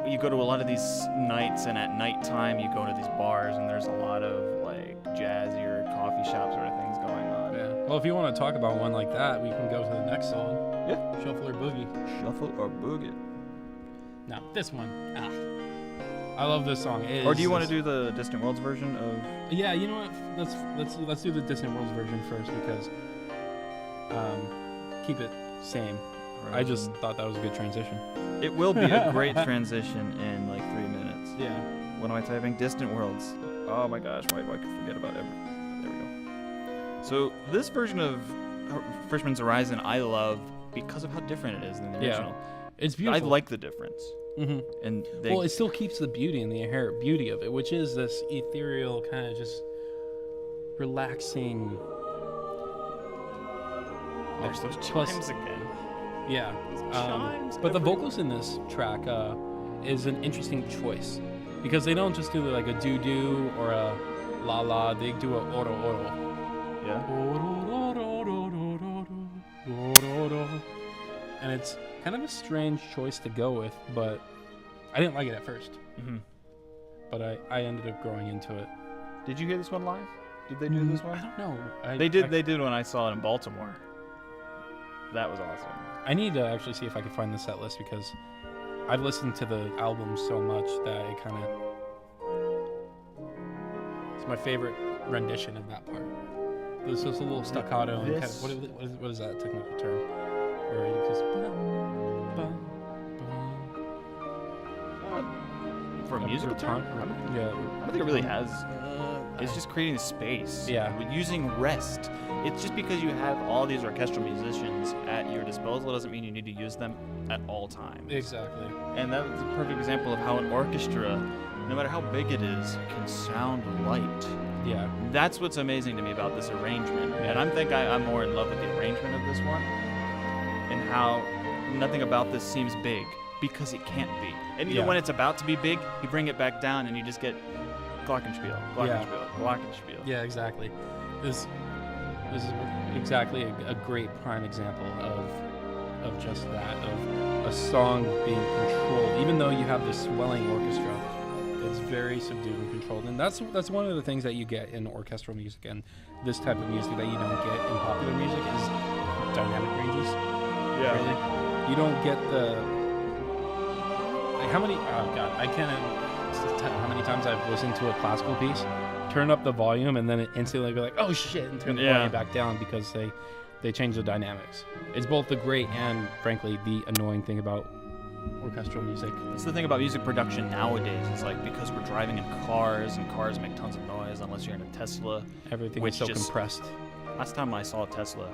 Speaker 2: you go to a lot of these nights, and at nighttime you go to these bars, and there's a lot of like jazzier coffee shop sort of things going on.
Speaker 1: Yeah. Well, if you want to talk about one like that, we can go to the next song.
Speaker 2: Yeah.
Speaker 1: Shuffle or Boogie.
Speaker 2: Shuffle or boogie.
Speaker 1: Now, this one. I love this song.
Speaker 2: Or do you want to do the Distant Worlds version of?
Speaker 1: Yeah, you know what? Let's do the Distant Worlds version first because keep it same. I just thought that was a good transition.
Speaker 2: It will be a great transition in like 3 minutes.
Speaker 1: Yeah.
Speaker 2: What am I typing? Distant Worlds. Oh my gosh, why do I forget about it? There we go. So this version of Freshman's Horizon I love because of how different it is than the original.
Speaker 1: It's beautiful.
Speaker 2: I like the difference.
Speaker 1: Mm-hmm.
Speaker 2: And
Speaker 1: well, it still keeps the beauty and the inherent beauty of it, which is this ethereal kind of just relaxing.
Speaker 2: There's those chimes again.
Speaker 1: Yeah.
Speaker 2: Chimes
Speaker 1: but the
Speaker 2: everywhere.
Speaker 1: vocals in this track is an interesting choice because they don't just do like a doo-doo or a la-la. They do a oro-oro.
Speaker 2: Yeah.
Speaker 1: And it's kind of a strange choice to go with, but I didn't like it at first.
Speaker 2: Mm-hmm.
Speaker 1: But I ended up growing into it.
Speaker 2: Did you hear this one live? Did they do this one?
Speaker 1: I don't know.
Speaker 2: They did when I saw it in Baltimore. That was awesome.
Speaker 1: I need to actually see if I can find the set list because I've listened to the album so much that it kind of... It's my favorite rendition of that part. There's just a little staccato and kind of... What is that technical term? Where it just...
Speaker 2: For a musical term?
Speaker 1: Yeah.
Speaker 2: I don't think it really has. It's just creating space.
Speaker 1: Yeah.
Speaker 2: Using rest. It's just because you have all these orchestral musicians at your disposal doesn't mean you need to use them at all times.
Speaker 1: Exactly.
Speaker 2: And that was a perfect example of how an orchestra, no matter how big it is, can sound light.
Speaker 1: Yeah.
Speaker 2: That's what's amazing to me about this arrangement. And I think I'm more in love with the arrangement of this one and how nothing about this seems big because it can't be. And even when it's about to be big, you bring it back down and you just get glockenspiel, glockenspiel, glockenspiel.
Speaker 1: Yeah, exactly. This is exactly a great prime example of just that, of a song being controlled. Even though you have this swelling orchestra, it's very subdued and controlled. And that's one of the things that you get in orchestral music and this type of music that you don't get in popular music is dynamic ranges.
Speaker 2: Yeah.
Speaker 1: Really. You don't get the... Like how many... Oh, God. I can't tell how many times I've listened to a classical piece, turn up the volume, and then it instantly be like, oh, shit, and turn the volume back down because they change the dynamics. It's both the great and, frankly, the annoying thing about orchestral music.
Speaker 2: That's the thing about music production nowadays. It's like because we're driving in cars and cars make tons of noise unless you're in a Tesla.
Speaker 1: Everything is so compressed.
Speaker 2: Last time I saw a Tesla,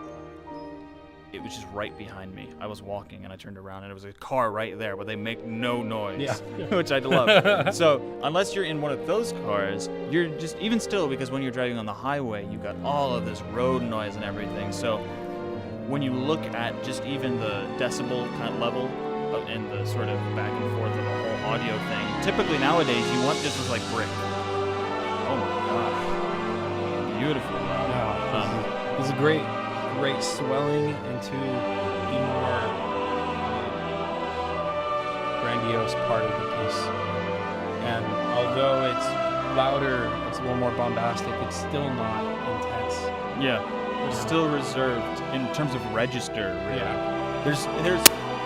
Speaker 2: it was just right behind me. I was walking and I turned around and there was a car right there, but they make no noise, which I love. So unless you're in one of those cars, you're just, even still, because when you're driving on the highway, you've got all of this road noise and everything. So when you look at just even the decibel kind of level and the sort of back and forth of the whole audio thing, typically nowadays you want this as like brick. Oh my gosh. Beautiful.
Speaker 1: This is a great swelling into the more grandiose part of the piece. And although it's louder, it's a little more bombastic, it's still not intense.
Speaker 2: Yeah. It's still reserved in terms of register, really.
Speaker 1: Yeah.
Speaker 2: There's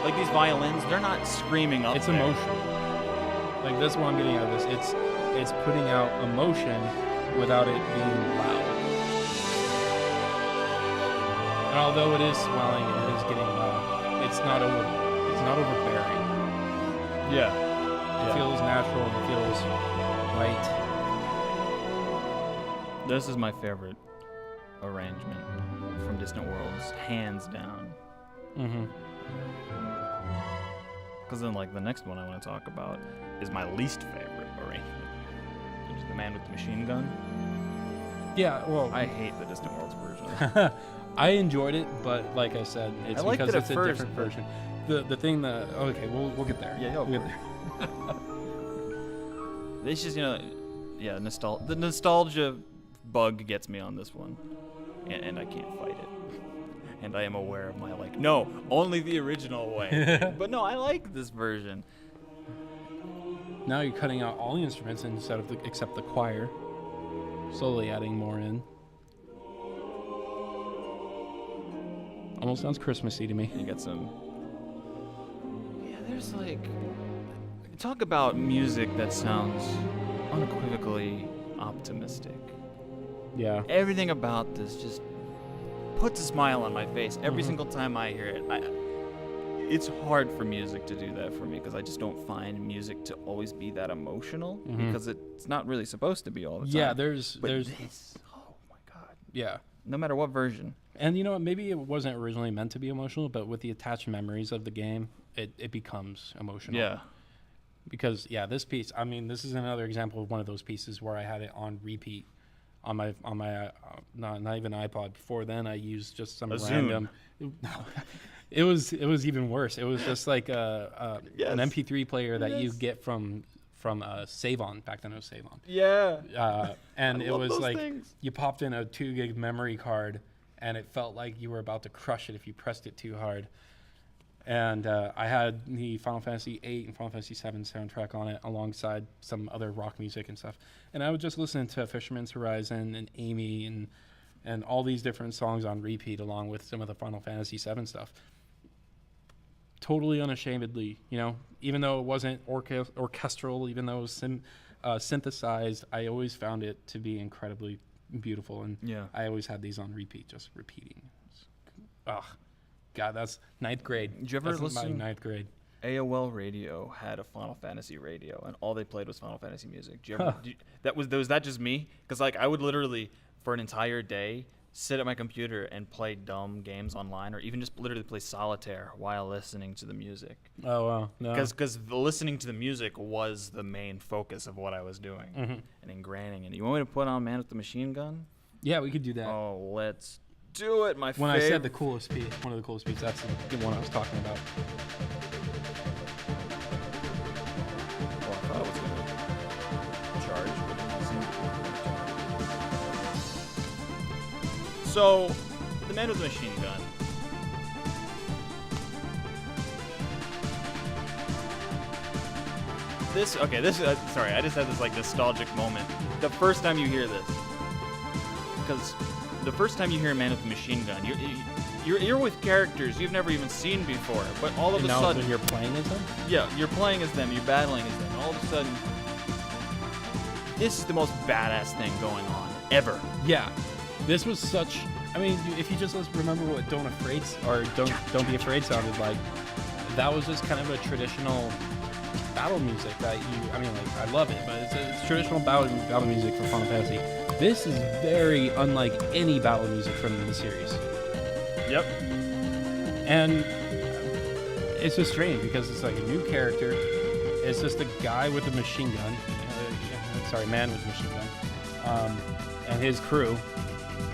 Speaker 2: like these violins, they're not screaming up.
Speaker 1: It's
Speaker 2: there.
Speaker 1: emotion. Like that's what I'm getting out of this. It's putting out emotion without it being loud. And although it is swelling and it is getting loud, it's not overbearing.
Speaker 2: Yeah.
Speaker 1: It feels natural and it feels right.
Speaker 2: This is my favorite arrangement from Distant Worlds, hands down.
Speaker 1: Mm-hmm.
Speaker 2: Because then, like, the next one I want to talk about is my least favorite arrangement, which is the Man with the Machine Gun.
Speaker 1: Yeah, well,
Speaker 2: I hate the Distant Worlds version.
Speaker 1: I enjoyed it, but like I said, it's
Speaker 2: I liked
Speaker 1: because
Speaker 2: it
Speaker 1: it's
Speaker 2: at
Speaker 1: a
Speaker 2: first,
Speaker 1: different version. The thing that okay, we'll get there.
Speaker 2: Yeah,
Speaker 1: we'll get there.
Speaker 2: It's just, the nostalgia bug gets me on this one, and I can't fight it. And I am aware of my no, only the original way. But no, I like this version.
Speaker 1: Now you're cutting out all the instruments except the choir, slowly adding more in. Almost sounds Christmassy to me.
Speaker 2: You got some. Yeah, there's like. Talk about music that sounds unequivocally optimistic.
Speaker 1: Yeah.
Speaker 2: Everything about this just puts a smile on my face every single time I hear it. It's hard for music to do that for me because I just don't find music to always be that emotional because it's not really supposed to be all the time.
Speaker 1: Yeah, there's
Speaker 2: this. Oh my god.
Speaker 1: Yeah.
Speaker 2: No matter what version.
Speaker 1: And you know what? Maybe it wasn't originally meant to be emotional, but with the attached memories of the game, it becomes emotional.
Speaker 2: Yeah.
Speaker 1: Because this piece. I mean, this is another example of one of those pieces where I had it on repeat on my not even iPod. Before then, I used just some random. It was even worse. It was just like an MP3 player that you get from Save On. Back then it was Save On.
Speaker 2: Yeah.
Speaker 1: And it was like
Speaker 2: things.
Speaker 1: you popped in a 2 gig memory card, and it felt like you were about to crush it if you pressed it too hard. And I had the Final Fantasy VIII and Final Fantasy VII soundtrack on it alongside some other rock music and stuff. And I would just listen to Fisherman's Horizon and Amy and all these different songs on repeat along with some of the Final Fantasy VII stuff. Totally unashamedly, even though it wasn't orchestral, even though it was synthesized, I always found it to be incredibly beautiful. And I always had these on repeat, just repeating. God, that's 9th grade.
Speaker 2: Did you ever listen?
Speaker 1: My 9th grade.
Speaker 2: AOL Radio had a Final Fantasy radio, and all they played was Final Fantasy music. Did you ever? Was that just me? Because I would literally for an entire day sit at my computer and play dumb games online, or even just literally play solitaire while listening to the music.
Speaker 1: Oh wow! No.
Speaker 2: Because listening to the music was the main focus of what I was doing and ingraining it. You want me to put on Man with the Machine Gun?
Speaker 1: Yeah, we could do that.
Speaker 2: Oh, let's do it, my
Speaker 1: When I said the coolest piece, one of the coolest pieces, that's the one I was talking about.
Speaker 2: Oh, I thought it was going to charge, but it doesn't. So, the Man with the Machine Gun. Sorry, I just had this nostalgic moment. The first time you hear this, because the first time you hear Man with the Machine Gun, you're with characters you've never even seen before, but all of a sudden
Speaker 1: when you're playing as them.
Speaker 2: Yeah, you're playing as them, you're battling as them, and all of a sudden, this is the most badass thing going on ever.
Speaker 1: Yeah, this was such. I mean, if you just remember what Don't Be Afraid sounded like, that was just kind of a traditional battle music that I love it, but it's traditional battle music for Final Fantasy. This is very unlike any battle music from the series.
Speaker 2: Yep.
Speaker 1: And it's just strange because it's like a new character. It's just a guy with a machine gun. Man with a machine gun. And his crew.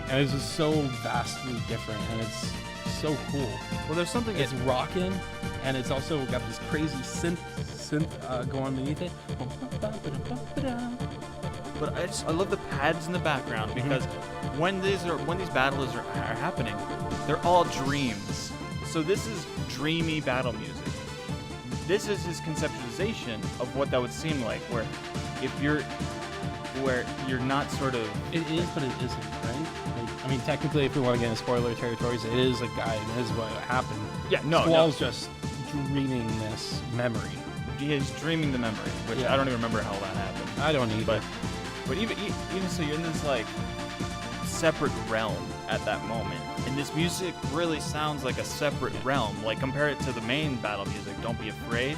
Speaker 1: And it's just so vastly different, and it's so cool.
Speaker 2: Well, there's something.
Speaker 1: It's rocking, and it's also got this crazy synth going beneath it.
Speaker 2: But I love the pads in the background because when these battles are happening, they're all dreams. So this is dreamy battle music. This is his conceptualization of what that would seem like, where you're not sort of.
Speaker 1: It is, but it isn't, right? Technically, if we want to get into spoiler territories, it is a guy, and it is what happened.
Speaker 2: Yeah, no.
Speaker 1: Squall's just dreaming this memory.
Speaker 2: He is dreaming the memory, which I don't even remember how that happened.
Speaker 1: I don't either.
Speaker 2: But even so, you're in this separate realm at that moment, and this music really sounds like a separate realm. Compare it to the main battle music, Don't Be Afraid.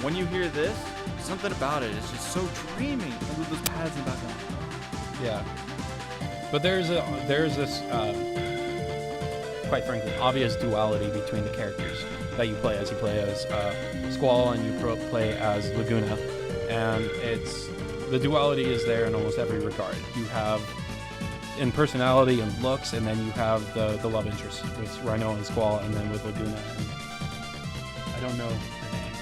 Speaker 2: When you hear this, something about it is just so dreamy, and with those pads in the background.
Speaker 1: Yeah. But there's this, quite frankly, obvious duality between the characters that you play as. You play as Squall and you play as Laguna, and the duality is there in almost every regard. You have in personality and looks, and then you have the love interest with Rhino and Squall, and then with Laguna. And I don't know her name,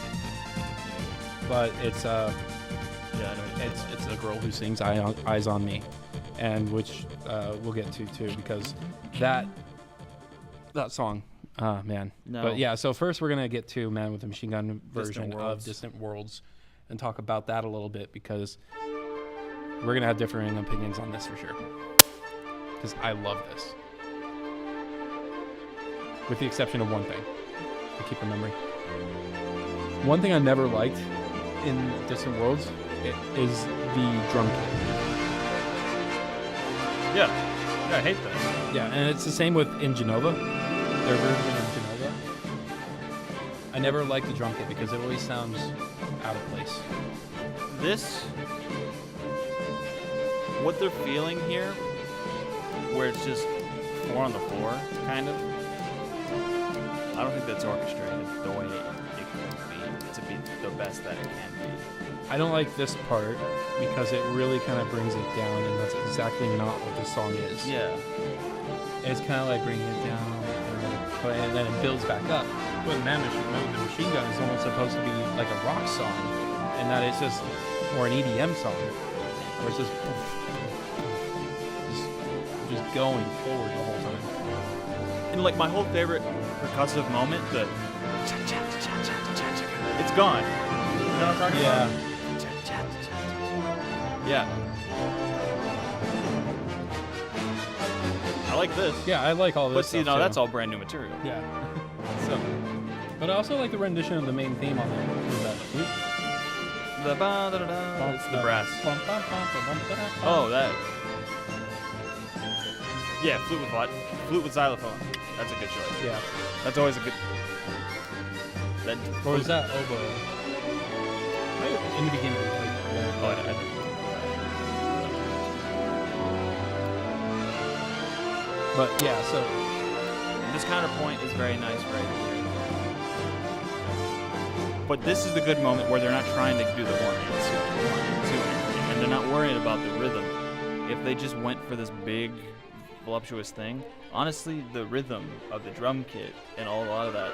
Speaker 1: but it's a girl who sings "Eyes on Me," and which we'll get to too, because that song, man.
Speaker 2: No.
Speaker 1: But yeah, so first we're gonna get to Man with the Machine Gun version of Distant Worlds, and talk about that a little bit, because we're gonna have differing opinions on this for sure. Because I love this. with the exception of one thing. I keep remembering. One thing I never liked in Distant Worlds is the drum kit.
Speaker 2: Yeah, I hate that.
Speaker 1: Yeah, and it's the same with in Genova, their version of Genova. I never liked the drum kit because it always sounds out of place.
Speaker 2: What they're feeling here, where it's just 4 on the floor, kind of, I don't think that's orchestrated the way it could be to be the best that it can be.
Speaker 1: I don't like this part because it really kind of brings it down, and that's exactly not what the song is.
Speaker 2: Yeah.
Speaker 1: It's kind of like bringing it down, and then it builds back up. But Man the Machine Gun is almost supposed to be like a rock song, and that it's just, or an EDM song, where it's just going forward the whole time.
Speaker 2: And like my whole favorite percussive moment, it's gone. You know what I'm talking about? Yeah. I like this.
Speaker 1: Yeah, I like all this.
Speaker 2: But see,
Speaker 1: stuff
Speaker 2: no,
Speaker 1: too.
Speaker 2: that's all brand new material.
Speaker 1: Yeah. So, but I also like the rendition of the main theme on there. Is that the flute?
Speaker 2: It's the brass. Oh, that. Yeah, flute with xylophone. That's a good choice.
Speaker 1: Yeah.
Speaker 2: That's always a good.
Speaker 1: Or is that oboe? In the beginning.
Speaker 2: Oh, I didn't.
Speaker 1: But yeah, so
Speaker 2: this counterpoint is very nice right here. But this is the good moment where they're not trying to do the 1 and 2, and they're not worried about the rhythm. If they just went for this big, voluptuous thing, honestly, the rhythm of the drum kit and a lot of that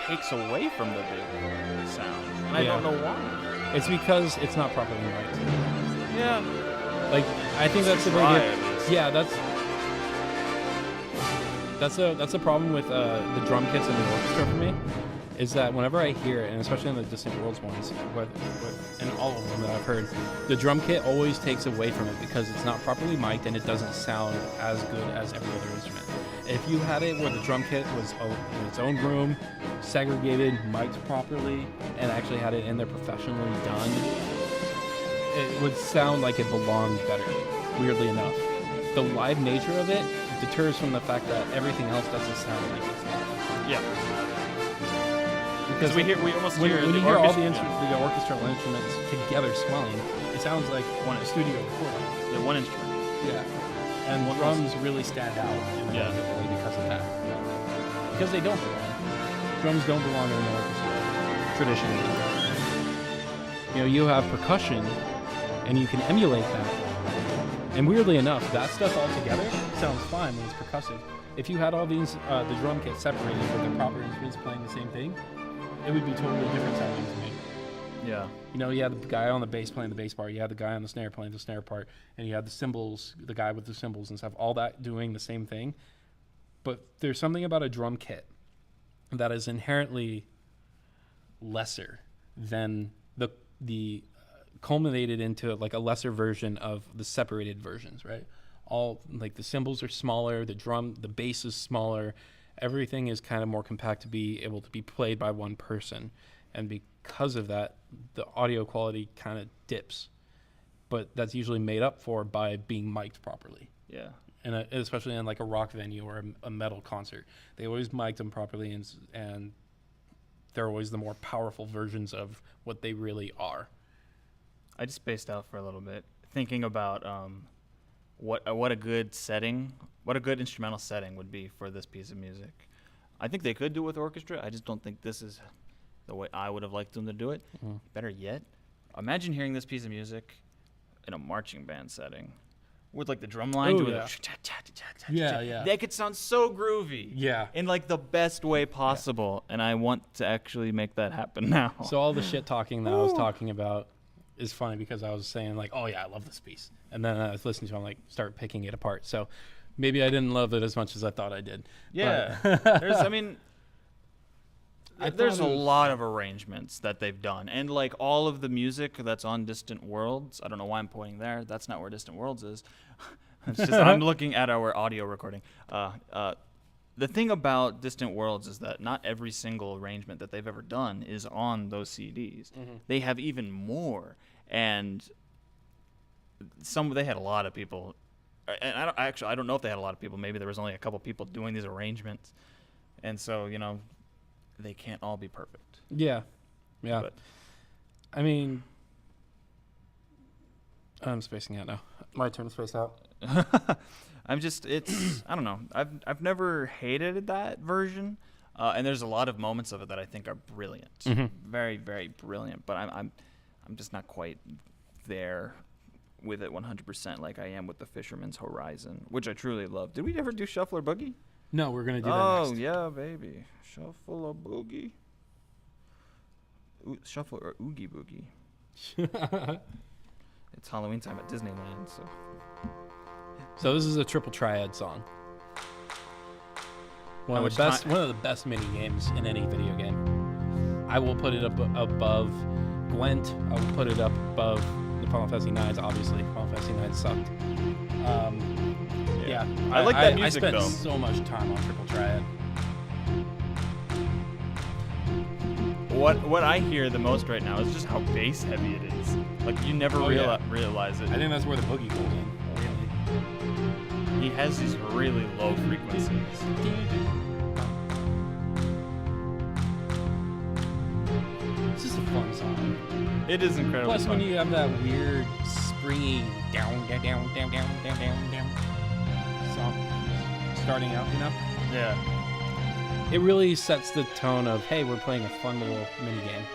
Speaker 2: takes away from the big sound. And I don't know why.
Speaker 1: It's because it's not properly mic'd.
Speaker 2: Yeah.
Speaker 1: Like, I think that's the
Speaker 2: Try,
Speaker 1: big.
Speaker 2: at least.
Speaker 1: Yeah, that's a problem with the drum kits in the orchestra for me, is that whenever I hear it, and especially in the Distant Worlds ones, and all of them that I've heard, the drum kit always takes away from it because it's not properly mic'd and it doesn't sound as good as every other instrument. If you had it where the drum kit was in its own room, segregated, mic'd properly, and actually had it in there professionally done, it would sound like it belonged better, weirdly enough. The live nature of it deters from the fact that everything else doesn't sound like it's live.
Speaker 2: Yeah.
Speaker 1: Because
Speaker 2: we almost
Speaker 1: when
Speaker 2: hear
Speaker 1: you
Speaker 2: the
Speaker 1: hear all
Speaker 2: orchestra.
Speaker 1: the orchestral instruments together swelling, it sounds like a studio recording.
Speaker 2: Yeah, one instrument.
Speaker 1: Yeah. And drums really stand out in a negative way because of that. Because they don't belong. Drums don't belong in an orchestra, traditionally. You know, you have percussion, and you can emulate that. And weirdly enough, that stuff all together sounds fine when it's percussive. If you had all these, the drum kit separated with the proper instruments playing the same thing, it would be totally different sounding to me.
Speaker 2: Yeah.
Speaker 1: You know, you had the guy on the bass playing the bass part, you had the guy on the snare playing the snare part, and you had the cymbals, the guy with the cymbals and stuff, all that doing the same thing. But there's something about a drum kit that is inherently lesser than the culminated into like a lesser version of the separated versions, right? All like the cymbals are smaller, the bass is smaller, everything is kind of more compact to be able to be played by one person, and because of that, the audio quality kind of dips. But that's usually made up for by being mic'd properly.
Speaker 2: Yeah.
Speaker 1: And especially in like a rock venue or a metal concert, they always mic them properly, and they're always the more powerful versions of what they really are.
Speaker 2: I just spaced out for a little bit, thinking about what a good setting, what a good instrumental setting would be for this piece of music. I think they could do it with orchestra. I just don't think this is the way I would have liked them to do it. Mm-hmm. Better yet, imagine hearing this piece of music in a marching band setting with like the drum line doing
Speaker 1: yeah.
Speaker 2: That could sound so groovy.
Speaker 1: Yeah.
Speaker 2: In like the best way possible. Yeah. And I want to actually make that happen now.
Speaker 1: So all the shit talking that I was talking about is funny because I was saying like, oh yeah, I love this piece. And then I was listening to it, I'm like, start picking it apart. So maybe I didn't love it as much as I thought I did.
Speaker 2: Yeah. There's a lot of arrangements that they've done. And like all of the music that's on Distant Worlds, I don't know why I'm pointing there. That's not where Distant Worlds is. It's just I'm looking at our audio recording. the thing about Distant Worlds is that not every single arrangement that they've ever done is on those CDs. They have even more, and they had a lot of people. And I don't know if they had a lot of people. Maybe there was only a couple people doing these arrangements, and so they can't all be perfect.
Speaker 1: Yeah.
Speaker 2: But
Speaker 1: I mean, I'm spacing out now. My turn to space out.
Speaker 2: I don't know. I've never hated that version, and there's a lot of moments of it that I think are brilliant, very, very brilliant. But I'm just not quite there with it 100% like I am with the Fisherman's Horizon, which I truly love. Did we ever do Shuffle or Boogie?
Speaker 1: No, we're gonna do that next.
Speaker 2: Oh yeah, baby, Shuffle or Boogie. Shuffle or Oogie Boogie. It's Halloween time at Disneyland, so.
Speaker 1: So this is a triple triad song. One of the best mini games in any video game. I will put it up above Gwent. I will put it up above the Final Fantasy IX. Obviously, Final Fantasy IX sucked. Yeah.
Speaker 2: I like that music
Speaker 1: I spent
Speaker 2: though.
Speaker 1: so much time on triple triad.
Speaker 2: What I hear the most right now is just how bass heavy it is. Like you never realize it.
Speaker 1: I think that's where the boogie goes in.
Speaker 2: He has these really low frequencies.
Speaker 1: It's just a fun song.
Speaker 2: It is incredibly
Speaker 1: Plus,
Speaker 2: fun.
Speaker 1: when you have that weird springy down song starting out,
Speaker 2: Yeah.
Speaker 1: it really sets the tone of, hey, we're playing a fun little mini game.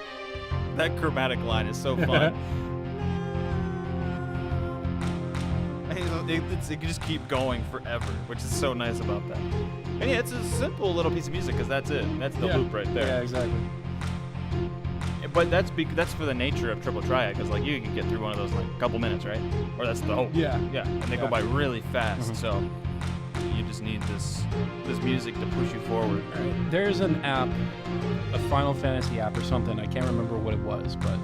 Speaker 2: That chromatic line is so fun. It can just keep going forever, which is so nice about that. And yeah, it's a simple little piece of music because that's it. That's the loop right there.
Speaker 1: Yeah, exactly.
Speaker 2: But that's for the nature of triple triad, because like you can get through one of those in like a couple minutes, right? Or that's the hope.
Speaker 1: Yeah.
Speaker 2: And they go by really fast. So you just need this music to push you forward.
Speaker 1: Right. There's an app, a Final Fantasy app or something. I can't remember what it was, but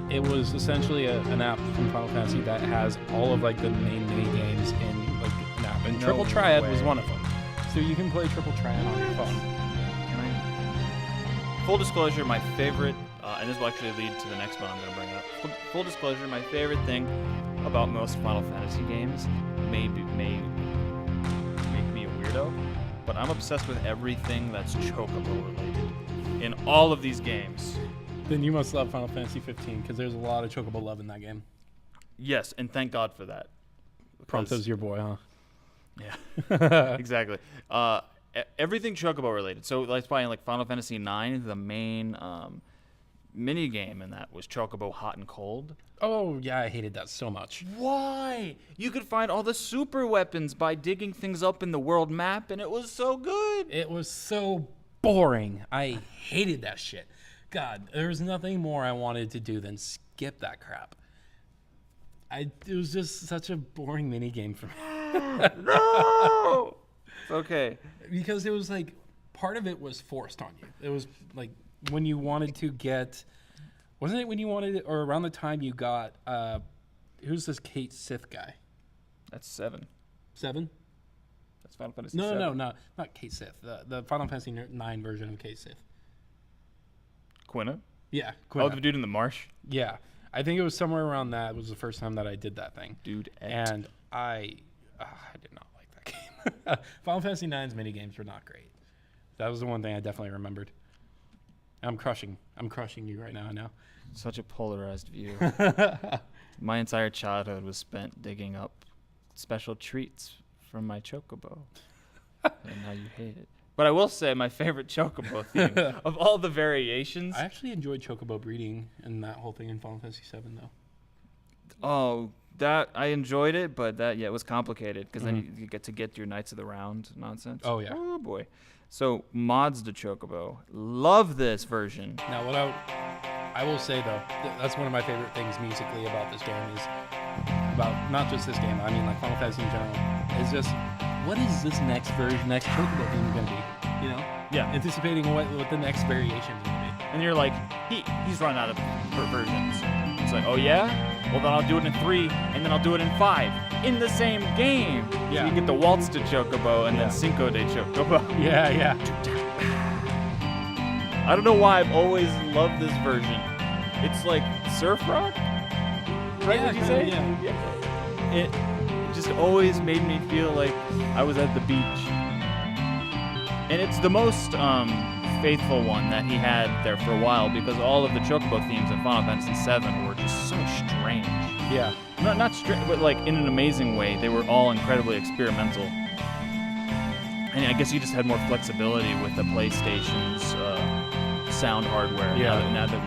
Speaker 1: it was essentially an app from Final Fantasy that has all of like the main mini games in like an app, and Triple Triad was one of them. So you can play Triple Triad on your phone.
Speaker 2: Full disclosure, my favorite, and this will actually lead to the next one I'm going to bring up. Full disclosure, my favorite thing about most Final Fantasy games may make me a weirdo, but I'm obsessed with everything that's Chocobo related in all of these games.
Speaker 1: Then you must love Final Fantasy 15 because there's a lot of Chocobo love in that game.
Speaker 2: Yes, and thank God for that.
Speaker 1: Prompto's your boy, huh?
Speaker 2: Yeah, exactly. Everything Chocobo related. So that's why in like Final Fantasy IX, the main mini game in that was Chocobo Hot and Cold.
Speaker 1: Oh yeah, I hated that so much.
Speaker 2: Why? You could find all the super weapons by digging things up in the world map, and it was so good.
Speaker 1: It was so boring. I hated that shit. God, there was nothing more I wanted to do than skip that crap. It was just such a boring mini game for me.
Speaker 2: No. It's okay.
Speaker 1: Because it was like part of it was forced on you. It was like when you wanted to get, wasn't it when you wanted it, or around the time you got who's this Kate Sith guy?
Speaker 2: That's 7.
Speaker 1: 7?
Speaker 2: That's Final Fantasy
Speaker 1: No,
Speaker 2: 7.
Speaker 1: no, not Kate Sith. The Final Fantasy 9 version of Kate Sith.
Speaker 2: Quina?
Speaker 1: Yeah,
Speaker 2: Oh, the dude in the marsh?
Speaker 1: Yeah, I think it was somewhere around that. It was the first time that I did that thing.
Speaker 2: Dude,
Speaker 1: and I did not like that game. Final Fantasy IX's mini games were not great. That was the one thing I definitely remembered. I'm crushing you right now. I know.
Speaker 2: Such a polarized view. My entire childhood was spent digging up special treats from my Chocobo. And now you hate it. But I will say my favorite Chocobo theme of all the variations.
Speaker 1: I actually enjoyed Chocobo breeding and that whole thing in Final Fantasy VII, though.
Speaker 2: Oh, that I enjoyed it, but it was complicated because then you get your Knights of the Round nonsense.
Speaker 1: Oh, yeah.
Speaker 2: Oh, boy. So, mods to Chocobo. Love this version.
Speaker 1: Now, what I will say, though, that's one of my favorite things musically about this game is about not just this game, I mean, like Final Fantasy in general, is just what is this next Chocobo thing going to be? You know?
Speaker 2: Yeah.
Speaker 1: Anticipating what the next variation is going to be.
Speaker 2: And you're like, he's run out of versions. It's like, oh yeah? Well, then I'll do it in 3, and then I'll do it in 5. in the same game.
Speaker 1: Yeah.
Speaker 2: So you get the Waltz de Chocobo and then Cinco de Chocobo.
Speaker 1: Yeah.
Speaker 2: I don't know why I've always loved this version. It's like surf rock, right?
Speaker 1: Yeah,
Speaker 2: Would you say?
Speaker 1: yeah.
Speaker 2: It just always made me feel like I was at the beach. And it's the most faithful one that he had there for a while, because all of the Chocobo themes in Final Fantasy VII were just so strange.
Speaker 1: Yeah.
Speaker 2: Not strange, but like in an amazing way. They were all incredibly experimental. And I guess you just had more flexibility with the PlayStation's sound hardware.
Speaker 1: Yeah.
Speaker 2: Now that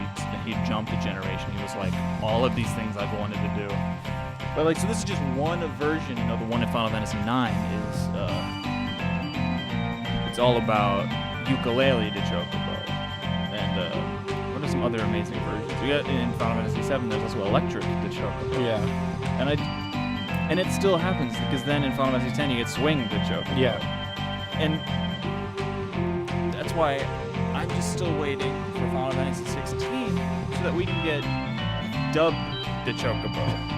Speaker 2: he jumped a generation, he was like, all of these things I've wanted to do. But like, so this is just one version. You know, the one in Final Fantasy IX is it's all about ukulele de Chocobo. And what are some other amazing versions? We got in Final Fantasy VII. There's also electric de Chocobo.
Speaker 1: Yeah.
Speaker 2: And it still happens, because then in Final Fantasy X you get swing de Chocobo.
Speaker 1: Yeah.
Speaker 2: And that's why I'm just still waiting for Final Fantasy XVI so that we can get dub de Chocobo.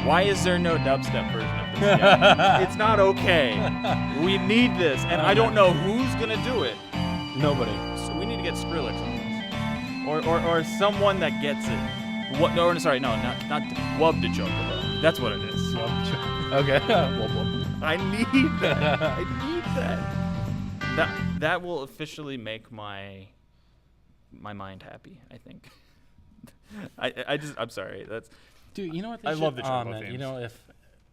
Speaker 2: Why is there no dubstep version of this game? It's not okay. We need this, and I don't know who's gonna do it.
Speaker 1: Nobody.
Speaker 2: So we need to get Skrillex on this, or someone that gets it. What? No, sorry, no, not Wub de Chocobo. That's what it is.
Speaker 1: Okay.
Speaker 2: I need that. I need that. That will officially make my mind happy, I think. I'm sorry. That's
Speaker 1: Dude, you know what?
Speaker 2: I love the Chocobo
Speaker 1: man,
Speaker 2: themes.
Speaker 1: you know,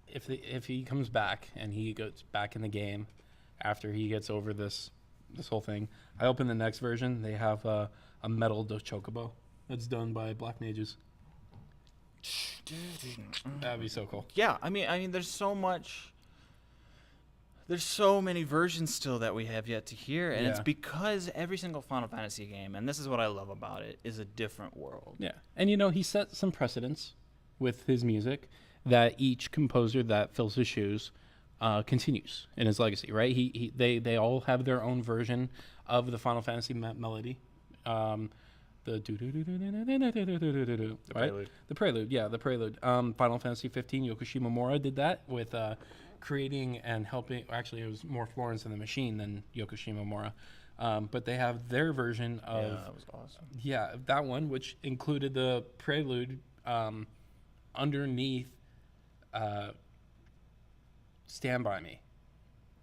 Speaker 1: if he comes back and he goes back in the game after he gets over this whole thing, I open the next version. They have a metal de Chocobo that's done by Black Mages. That'd be so cool.
Speaker 2: Yeah, I mean, there's so much. There's so many versions still that we have yet to hear, and it's
Speaker 1: Yeah.
Speaker 2: because every single Final Fantasy game, and this is what I love about it, is a different world.
Speaker 1: Yeah, and you know, he set some precedents with his music that each composer that fills his shoes continues in his legacy, right? They all have their own version of the Final Fantasy melody. The
Speaker 2: Prelude.
Speaker 1: The prelude, yeah, the prelude. Final Fantasy 15, Yokoshima Mora did that with creating and helping. Actually, it was more Florence and the Machine than Yokoshima Mora, but they have their version of
Speaker 2: that was awesome.
Speaker 1: yeah, that one, which included the prelude underneath Stand By Me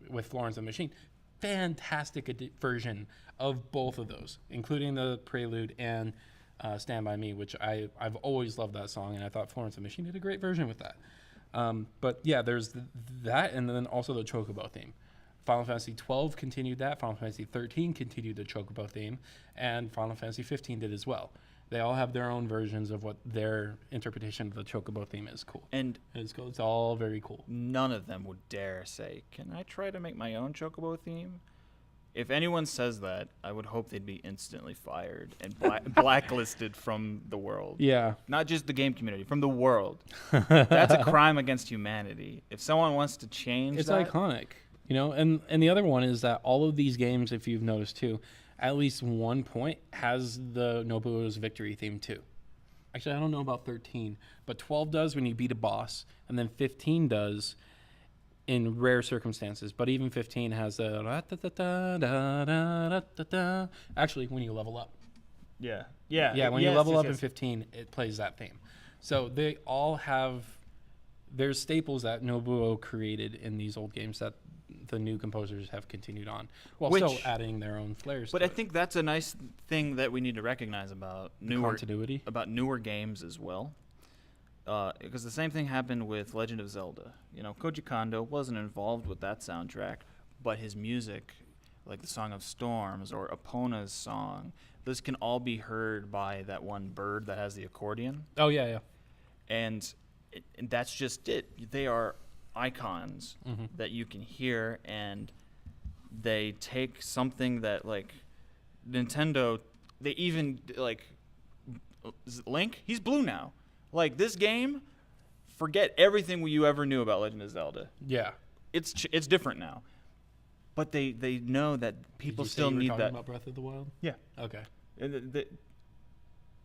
Speaker 1: with Florence and the Machine. Fantastic version of both of those, including the prelude and Stand By Me, which I've always loved that song, and I thought Florence and the Machine did a great version with that. But yeah, there's that, and then also the Chocobo theme. Final Fantasy 12 continued that. Final Fantasy 13 continued the Chocobo theme, and Final Fantasy 15 did as well. They all have their own versions of what their interpretation of the Chocobo theme is. Cool.
Speaker 2: And
Speaker 1: It's cool. It's all very cool.
Speaker 2: none of them would dare say, "Can I try to make my own Chocobo theme?" If anyone says that, I would hope they'd be instantly fired and blacklisted from the world.
Speaker 1: Yeah.
Speaker 2: Not just the game community, from the world. That's a crime against humanity. If someone wants to change
Speaker 1: It's
Speaker 2: that,
Speaker 1: iconic, you know. And the other one is that all of these games, if you've noticed too, at least one point has the Nobuo's victory theme too. Actually, I don't know about 13, but 12 does when you beat a boss, and then 15 does in rare circumstances. But even 15 has the actually when you level up.
Speaker 2: yeah,
Speaker 1: When you level up in 15, it plays that theme. So they all have there's staples that Nobuo created in these old games that the new composers have continued on, while still adding their own flares.
Speaker 2: But
Speaker 1: to
Speaker 2: I think that's a nice thing that we need to recognize about
Speaker 1: continuity.
Speaker 2: about newer games as well. Because the same thing happened with Legend of Zelda. You know, Koji Kondo wasn't involved with that soundtrack, but his music, like the Song of Storms or Epona's song, those can all be heard by that one bird that has the accordion.
Speaker 1: Oh yeah.
Speaker 2: And that's just it. They are icons that you can hear, and they take something that, like, Nintendo, they even, like, Link, he's blue now. Like, this game, forget everything you ever knew about Legend of Zelda.
Speaker 1: Yeah.
Speaker 2: It's different now. But they know that people still need that.
Speaker 1: About Breath of the Wild?
Speaker 2: Yeah.
Speaker 1: Okay.
Speaker 2: And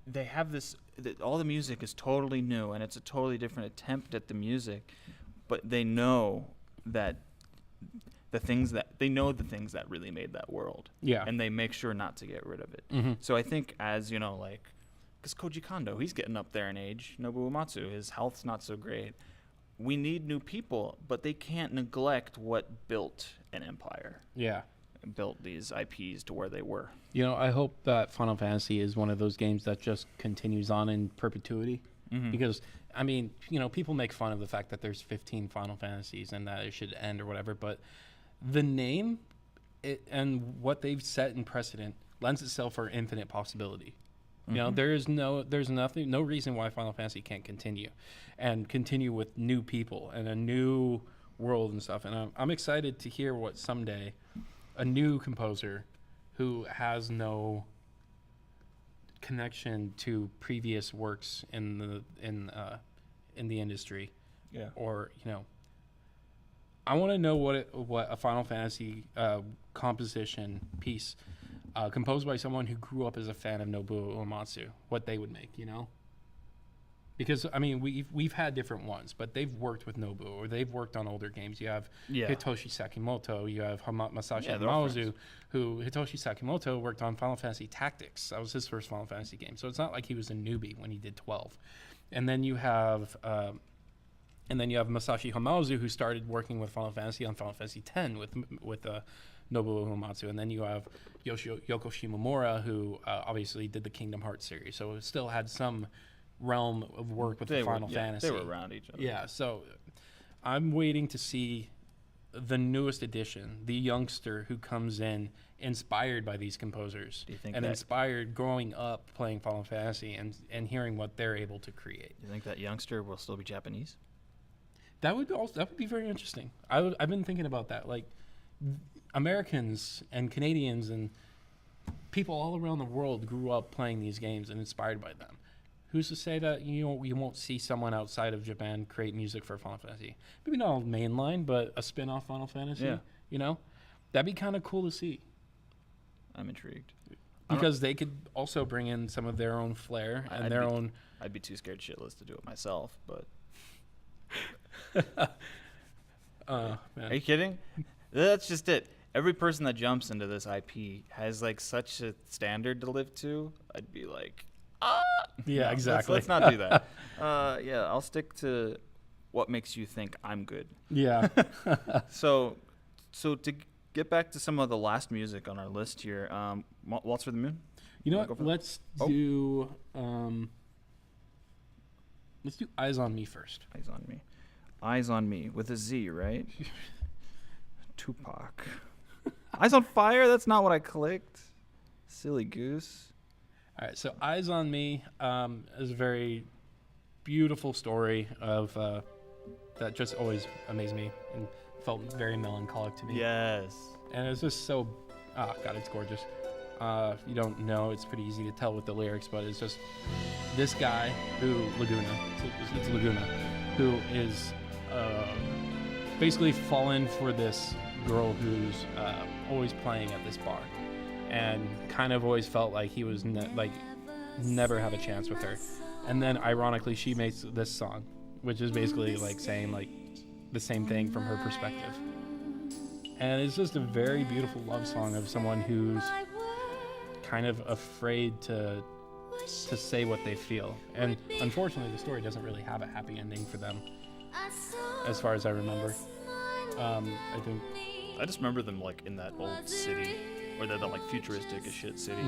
Speaker 2: they have this, all the music is totally new, and it's a totally different attempt at the music, but they know that the things that really made that world.
Speaker 1: Yeah.
Speaker 2: And they make sure not to get rid of it.
Speaker 1: Mm-hmm.
Speaker 2: So I think as, like, because Koji Kondo, he's getting up there in age. Nobuo Uematsu, his health's not so great. We need new people, but they can't neglect what built an empire.
Speaker 1: Yeah.
Speaker 2: Built these IPs to where they were.
Speaker 1: I hope that Final Fantasy is one of those games that just continues on in perpetuity.
Speaker 2: Mm-hmm.
Speaker 1: Because, people make fun of the fact that there's 15 Final Fantasies and that it should end or whatever, but the name and what they've set in precedent lends itself for infinite possibility.
Speaker 2: Mm-hmm.
Speaker 1: There's no reason why Final Fantasy can't continue with new people and a new world and stuff. And I'm excited to hear what someday a new composer who has no connection to previous works in the industry, or I want to know what a Final Fantasy composition piece composed by someone who grew up as a fan of Nobuo Uematsu, what they would make, Because we've had different ones, but they've worked with Nobuo, or they've worked on older games. You have Hitoshi Sakimoto, you have Masashi Hamauzu, who Hitoshi Sakimoto worked on Final Fantasy Tactics. That was his first Final Fantasy game, so it's not like he was a newbie when he did 12. And then you have Masashi Hamauzu, who started working with Final Fantasy on Final Fantasy X with Nobuo Uematsu, and then you have Yoko Shimomura, who obviously did the Kingdom Hearts series, so it still had some realm of work with the Final Fantasy.
Speaker 2: They were around each other.
Speaker 1: Yeah, so I'm waiting to see the newest edition, the youngster who comes in inspired by these composers and inspired growing up playing Final Fantasy and hearing what they're able to create.
Speaker 2: You think that youngster will still be Japanese?
Speaker 1: That would be very interesting. I've been thinking about that. Like, Americans and Canadians and people all around the world grew up playing these games and inspired by them. Who's to say that you won't see someone outside of Japan create music for Final Fantasy? Maybe not on mainline, but a spin-off Final Fantasy. Yeah. That'd be kind of cool to see.
Speaker 2: I'm intrigued.
Speaker 1: Because they could also bring in some of their own flair and own.
Speaker 2: I'd be too scared shitless to do it myself, but.
Speaker 1: Man.
Speaker 2: Are you kidding? That's just it. Every person that jumps into this IP has like such a standard to live to. I'd be like,
Speaker 1: yeah, exactly.
Speaker 2: Let's not do that. I'll stick to what makes you think I'm good.
Speaker 1: Yeah.
Speaker 2: So to get back to some of the last music on our list here, Waltz for the Moon.
Speaker 1: You know what? Let's do Eyes on Me first.
Speaker 2: Eyes on Me. Eyes on Me with a Z, right? Tupac. Eyes on Fire? That's not what I clicked. Silly goose.
Speaker 1: All right, so Eyes on Me is a very beautiful story of that just always amazed me and felt very melancholic to me.
Speaker 2: Yes.
Speaker 1: And it's just so, God, it's gorgeous. If you don't know, it's pretty easy to tell with the lyrics, but it's just this guy who, it's Laguna, who is basically fallen for this girl who's always playing at this bar, and kind of always felt like he was never have a chance with her. And then ironically, she makes this song, which is basically like saying like the same thing from her perspective. And it's just a very beautiful love song of someone who's kind of afraid to say what they feel. And unfortunately, the story doesn't really have a happy ending for them, as far as I remember. I think
Speaker 2: I just remember them like in that old city, or that like futuristic as shit city,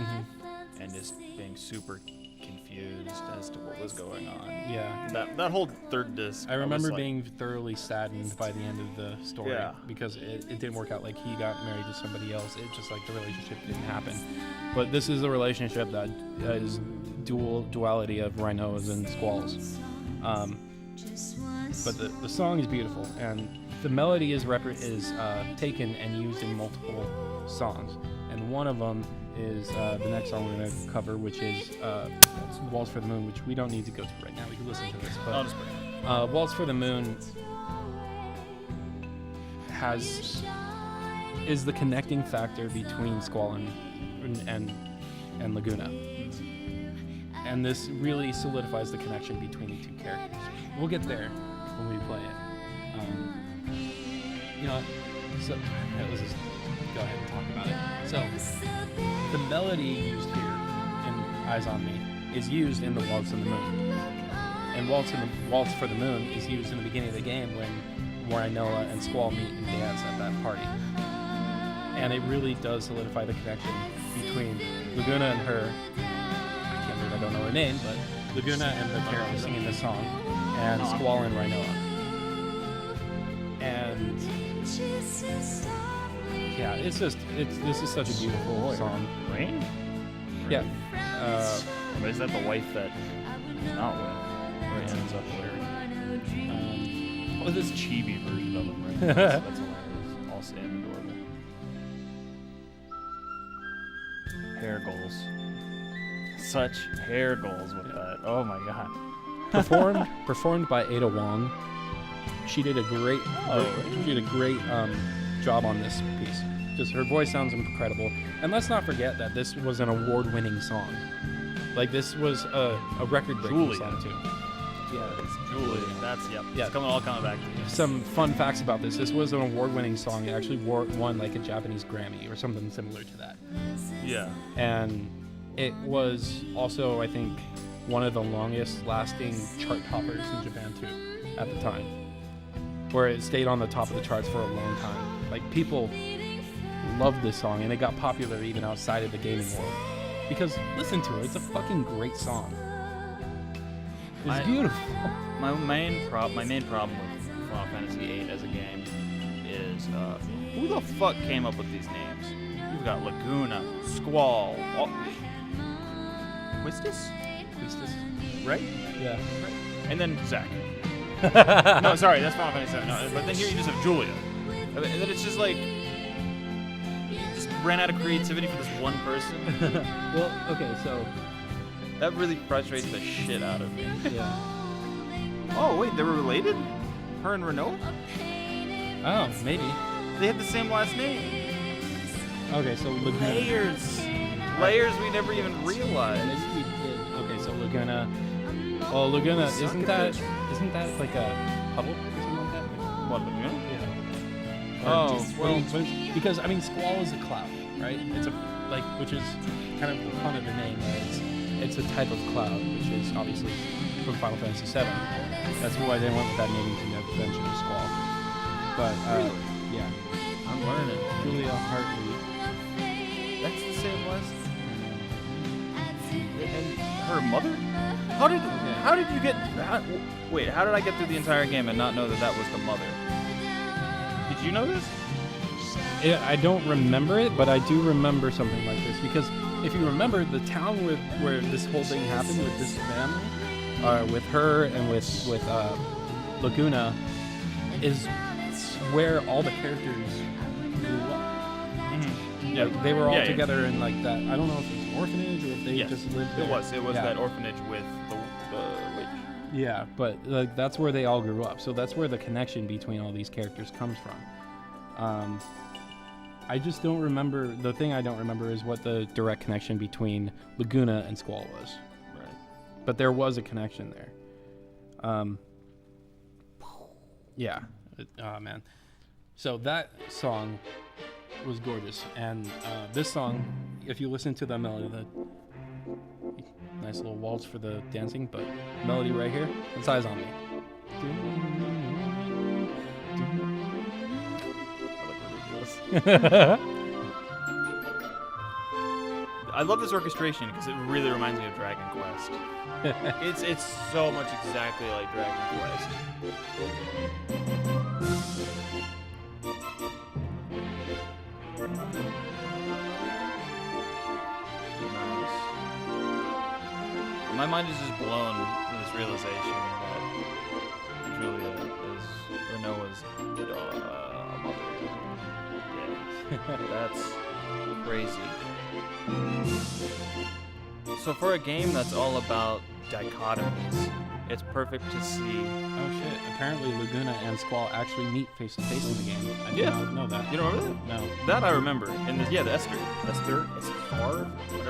Speaker 2: and just being super confused as to what was going on.
Speaker 1: Yeah.
Speaker 2: That whole third disc.
Speaker 1: I remember being thoroughly saddened by the end of the story, because it didn't work out. Like, he got married to somebody else. It just like the relationship didn't happen. But this is a relationship that is duality of rhinos and squalls. But the song is beautiful, and the melody is taken and used in multiple songs. And one of them is the next song we're going to cover, which is Waltz for the Moon, which we don't need to go to right now. We can listen to this. But Waltz for the Moon is the connecting factor between Squall and Laguna. And this really solidifies the connection between the two characters. We'll get there when we play it. You know, so let's just go ahead and talk about it. So the melody used here in Eyes on Me is used in the Waltz on the Moon. And Waltz for the Moon is used in the beginning of the game when Rinoa and Squall meet and dance at that party. And it really does solidify the connection between Laguna and her. I can't believe I don't know her name, but Laguna and the character singing this song, and Squall and Rinoa. And yeah, this is such a beautiful song.
Speaker 2: Rain?
Speaker 1: Yeah.
Speaker 2: Or is that the wife that not with? Or it ends up where? This chibi version of him, right? That's hilarious. All Sam and adorable. Hair goals. Such hair goals with that. Oh my god.
Speaker 1: Performed by Ada Wong. She did a great job on this piece. Just her voice sounds incredible. And let's not forget that this was an award-winning song. Like, this was a record-breaking song too.
Speaker 2: Yeah, it's Julie. That's
Speaker 1: Yeah.
Speaker 2: It's all coming back to you.
Speaker 1: Some fun facts about this. This was an award-winning song. It actually won like a Japanese Grammy or something similar to that.
Speaker 2: Yeah.
Speaker 1: And it was also, I think, one of the longest-lasting chart toppers in Japan too, at the time, where it stayed on the top of the charts for a long time. Like, people loved this song, and it got popular even outside of the gaming world. Because listen to it; it's a fucking great song. It's beautiful.
Speaker 2: My main problem with Final Fantasy VIII as a game is who the fuck came up with these names? You've got Laguna, Squall, Quistis, right?
Speaker 1: Yeah.
Speaker 2: And then Zack. No, sorry, that's Final Fantasy VII. No, but then here you just have Julia. And then it's just like you just ran out of creativity for this one person.
Speaker 1: Well, okay, so
Speaker 2: That really frustrates the shit out of me.
Speaker 1: yeah.
Speaker 2: Oh wait, they were related? Her and Renault?
Speaker 1: Oh, maybe.
Speaker 2: They had the same last name.
Speaker 1: Okay, so Laguna.
Speaker 2: Layers we never even realized.
Speaker 1: Maybe we did. Okay, so Laguna. Oh, Laguna. Isn't that like a puddle or something like that?
Speaker 2: What, Laguna?
Speaker 1: Yeah.
Speaker 2: Oh, well,
Speaker 1: because I mean, Squall is a cloud, right? It's which is kind of the fun of the name. Right? It's a type of cloud, which is obviously from Final Fantasy VII. That's why they went with that naming convention of Squall. But yeah,
Speaker 2: I'm learning.
Speaker 1: Julia Hartley.
Speaker 2: That's the same last. And her mother? How did you get? Wait, how did I get through the entire game and not know that was the mother? Did you know this?
Speaker 1: I don't remember it, but I do remember something like this because if you remember, the town where this whole thing happened with this family, with her and with Laguna, is where all the characters grew up.
Speaker 2: Mm-hmm. Yeah,
Speaker 1: Like, they were all together in like that. I don't know if it was an orphanage or if they just lived there.
Speaker 2: It was that orphanage with the witch.
Speaker 1: Yeah, but like that's where they all grew up. So that's where the connection between all these characters comes from. I just don't remember. The thing I don't remember is what the direct connection between Laguna and Squall was.
Speaker 2: Right.
Speaker 1: But there was a connection there. Yeah. Oh, man. So that song was gorgeous. And this song, if you listen to the melody, the nice little waltz for the dancing, but melody right here, it's Eyes on Me.
Speaker 2: I love this orchestration because it really reminds me of Dragon Quest. It's so much exactly like Dragon Quest. Nice. My mind is just blown with this realization that Julia is Renoa's mother. Yeah, that's crazy. So for a game that's all about dichotomies, it's perfect to see.
Speaker 1: Oh shit, apparently Laguna and Squall actually meet face to face in the game. I did not know that.
Speaker 2: You don't remember that?
Speaker 1: No.
Speaker 2: That I remember. And the Esther, whatever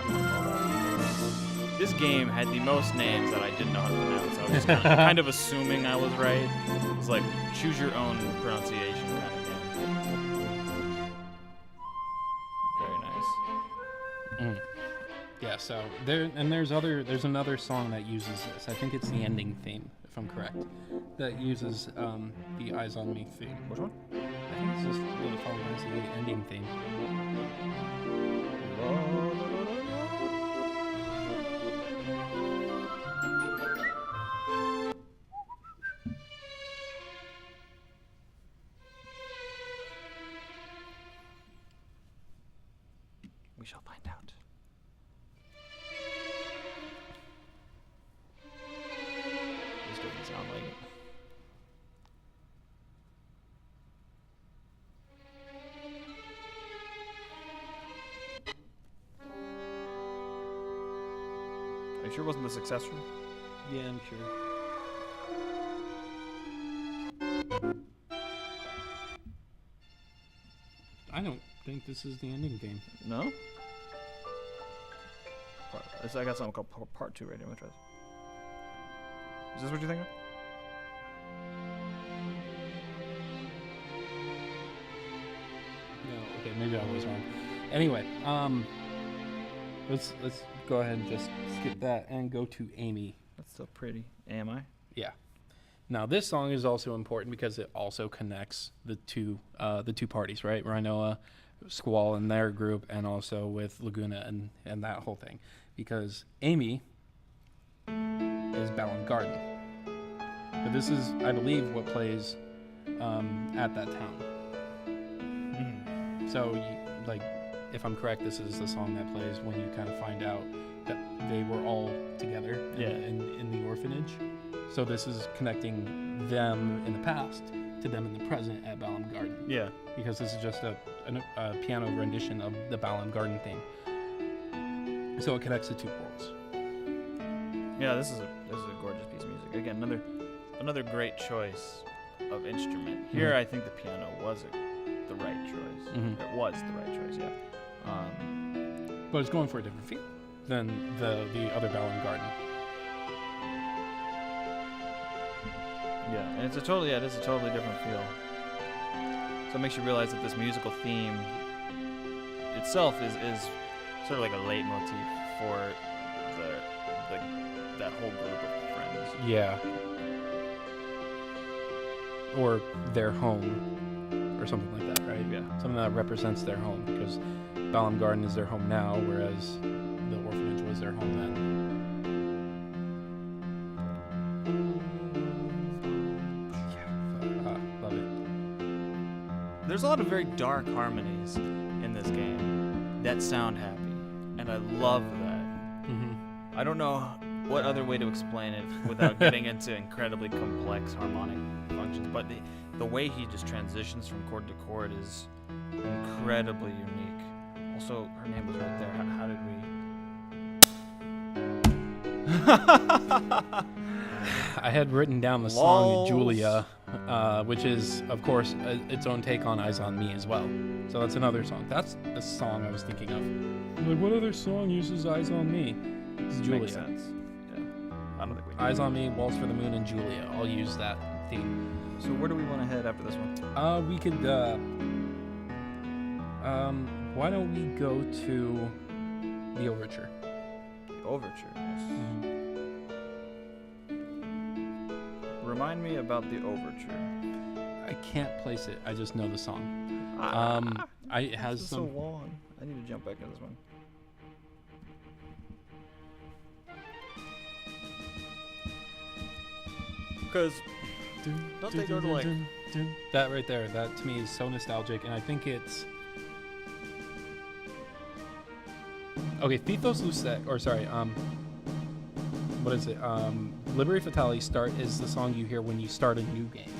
Speaker 2: you want to call that. This game had the most names that I didn't know how to pronounce. I was just kind of assuming I was right. It was like choose your own pronunciation kind of game. Very nice.
Speaker 1: Yeah, so there's another song that uses this. I think it's the ending theme, if I'm correct, that uses the Eyes on Me theme.
Speaker 2: Which one?
Speaker 1: I think it's just the Final Fantasy VIII ending theme.
Speaker 2: We shall find out. This doesn't sound like it. Are you sure it wasn't the successor?
Speaker 1: Yeah, I'm sure. I don't think this is the ending theme.
Speaker 2: No? I got something called part 2 right here. Which was? Is this what you think of?
Speaker 1: No, okay, maybe I was wrong. Anyway, let's go ahead and just skip that and go to Amy.
Speaker 2: That's still pretty. Am I?
Speaker 1: Yeah. Now this song is also important because it also connects the two parties, right? Rhinoa, Squall and their group, and also with Laguna and that whole thing, because Amy is Balam Garden, but this is, I believe, what plays at that town. So, if I'm correct, this is the song that plays when you kind of find out that they were all together in the orphanage. So this is connecting them in the past to them in the present at Balam Garden.
Speaker 2: Yeah.
Speaker 1: Because this is just a piano rendition of the Balam Garden theme. So it connects the two worlds.
Speaker 2: Yeah, this is a gorgeous piece of music. Again, another great choice of instrument. Here, I think the piano was the right choice. It was the right choice. Yeah.
Speaker 1: But it's going for a different feel than the other Balam Garden.
Speaker 2: Yeah, and it is a totally different feel. So it makes you realize that this musical theme itself is sort of like a leitmotif for that whole group of friends.
Speaker 1: Yeah. Or their home, or something like that, right?
Speaker 2: Yeah.
Speaker 1: Something that represents their home, because Balam Garden is their home now, whereas the orphanage was their home then. Love it.
Speaker 2: There's a lot of very dark harmonies in this game that sound happy, and I love that. I don't know what other way to explain it without getting into incredibly complex harmonic functions, but the way he just transitions from chord to chord is incredibly unique. Also, her name was right there. How did we...
Speaker 1: I had written down the song Julia, which is, of course, its own take on Eyes on Me as well. So that's another song. That's the song I was thinking of. Like, what other song uses Eyes on Me? It's Julia.
Speaker 2: Makes sense. Yeah. I don't think we do.
Speaker 1: Eyes on Me, Waltz for the Moon, and Julia all use that theme.
Speaker 2: So where do we want to head after this one?
Speaker 1: We could, why don't we go to the Overture?
Speaker 2: The Overture, yes. Remind me about the Overture.
Speaker 1: I can't place it. I just know the song. It has
Speaker 2: this is
Speaker 1: some.
Speaker 2: so long. I need to jump back into this one. Because don't they go to like
Speaker 1: that right there? That to me is so nostalgic, and I think it's okay. Thethos Lucet, or sorry, what is it? Liberi Fatali Start is the song you hear when you start a new game,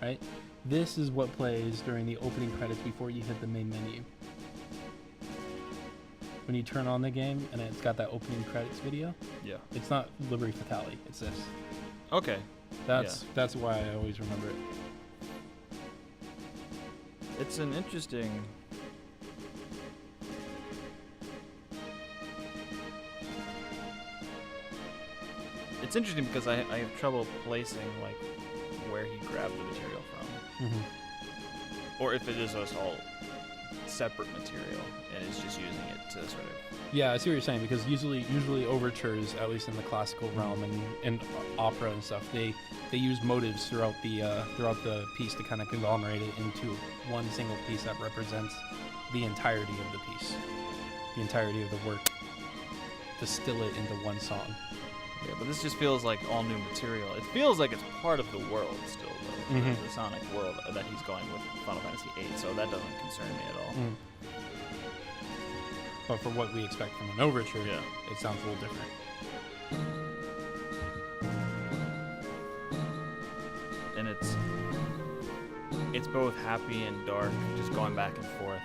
Speaker 1: right? This is what plays during the opening credits before you hit the main menu. When you turn on the game and it's got that opening credits video.
Speaker 2: Yeah.
Speaker 1: It's not Liberi Fatali. It's this.
Speaker 2: Okay.
Speaker 1: That's why I always remember it.
Speaker 2: It's an interesting. It's interesting because I have trouble placing like where he grabbed the material from, or if it is just all separate material and is just using it to sort of.
Speaker 1: Yeah, I see what you're saying, because usually overtures, at least in the classical realm and opera and stuff, they use motives throughout the piece to kind of conglomerate it into one single piece that represents the entirety of the piece, the entirety of the work, distill it into one song.
Speaker 2: Yeah, but this just feels like all new material. It feels like it's part of the world still, though, the sonic world that he's going with Final Fantasy VIII, so that doesn't concern me at all.
Speaker 1: But for what we expect from an overture,
Speaker 2: Yeah.
Speaker 1: it sounds a little different.
Speaker 2: And it's both happy and dark, just going back and forth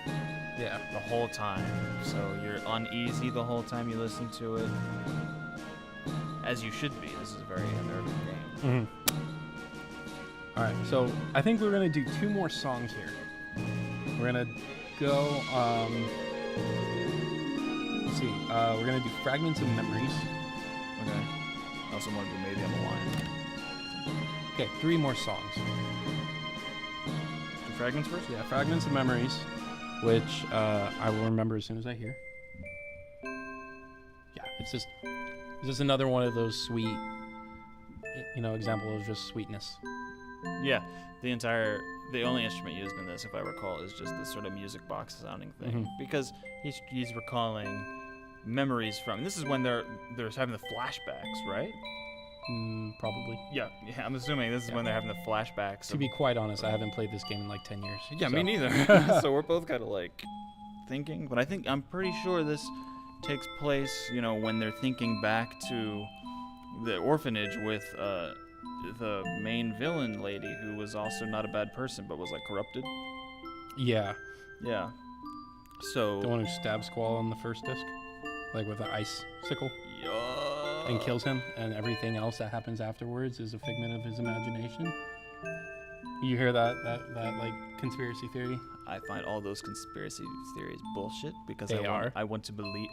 Speaker 1: Yeah.
Speaker 2: the whole time. So you're uneasy the whole time you listen to it, as you should be. This is a very unnerving game.
Speaker 1: All right, so I think we're gonna do 2 more songs here. We're gonna go. Let's see. We're gonna do Fragments of Memories.
Speaker 2: Okay. I also want to do Maybe I'm a Lion.
Speaker 1: Okay, 3 more songs.
Speaker 2: Do Fragments first?
Speaker 1: Yeah, Fragments of Memories, which I will remember as soon as I hear. Yeah, it's just another one of those sweet, example of just sweetness.
Speaker 2: Yeah. The only instrument used in this, if I recall, is just this sort of music box sounding thing, because he's recalling memories from. This is when they're having the flashbacks, right?
Speaker 1: Probably.
Speaker 2: Yeah, I'm assuming this is when they're having the flashbacks.
Speaker 1: To be quite honest, I haven't played this game in like 10 years.
Speaker 2: Yeah,
Speaker 1: so.
Speaker 2: me neither. So we're both kind of like thinking, but I'm pretty sure this takes place, when they're thinking back to the orphanage with the main villain lady, who was also not a bad person but was like corrupted.
Speaker 1: Yeah.
Speaker 2: Yeah. So
Speaker 1: The one who stabs Squall on the first disc, like with an ice sickle, and kills him, and everything else that happens afterwards is a figment of his imagination. You hear that like conspiracy theory?
Speaker 2: I find all those conspiracy theories bullshit because
Speaker 1: They are.
Speaker 2: I want to believe.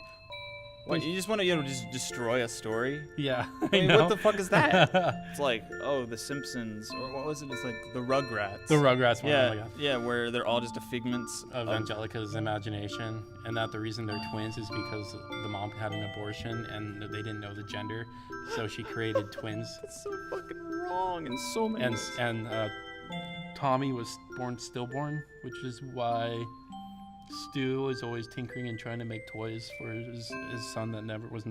Speaker 2: What, you just want to just destroy a story?
Speaker 1: Yeah.
Speaker 2: I mean, what the fuck is that? It's like, The Simpsons, or what was it? It's like the Rugrats.
Speaker 1: The Rugrats one.
Speaker 2: Yeah,
Speaker 1: Oh my God.
Speaker 2: yeah, where they're all just a figments
Speaker 1: Of Angelica's imagination, and that the reason they're twins is because the mom had an abortion and they didn't know the gender, so she created twins.
Speaker 2: It's so fucking wrong in so many ways.
Speaker 1: And Tommy was born stillborn, which is why Stu is always tinkering and trying to make toys for his son that never was.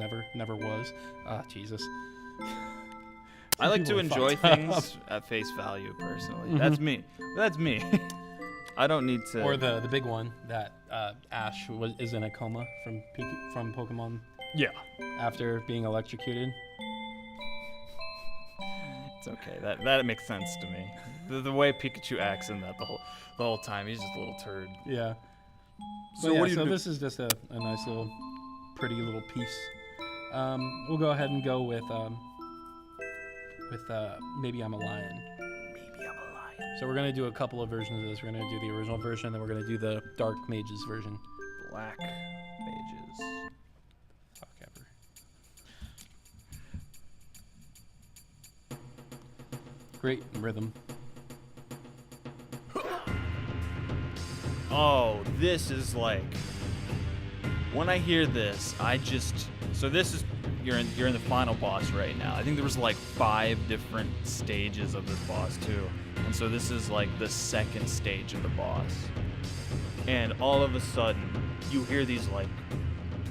Speaker 1: Jesus.
Speaker 2: I like to
Speaker 1: People are
Speaker 2: enjoy
Speaker 1: fucked
Speaker 2: things at face value, personally. That's me. I don't need to.
Speaker 1: Or the big one that Ash is in a coma from Pokemon.
Speaker 2: Yeah.
Speaker 1: After being electrocuted.
Speaker 2: It's okay. That makes sense to me. The way Pikachu acts in that the whole time, he's just a little turd.
Speaker 1: Yeah.
Speaker 2: So what do you do?
Speaker 1: This is just a nice little, pretty little piece. We'll go ahead and go with Maybe I'm a Lion.
Speaker 2: Maybe I'm a Lion.
Speaker 1: So we're gonna do a couple of versions of this. We're gonna do the original version, then we're gonna do the Dark Mages version.
Speaker 2: Black Mages.
Speaker 1: Fuck ever. Great rhythm.
Speaker 2: Oh, this is like, when I hear this, you're in the final boss right now. I think there was like 5 different stages of this boss too, and so this is like the second stage of the boss. And all of a sudden, you hear these like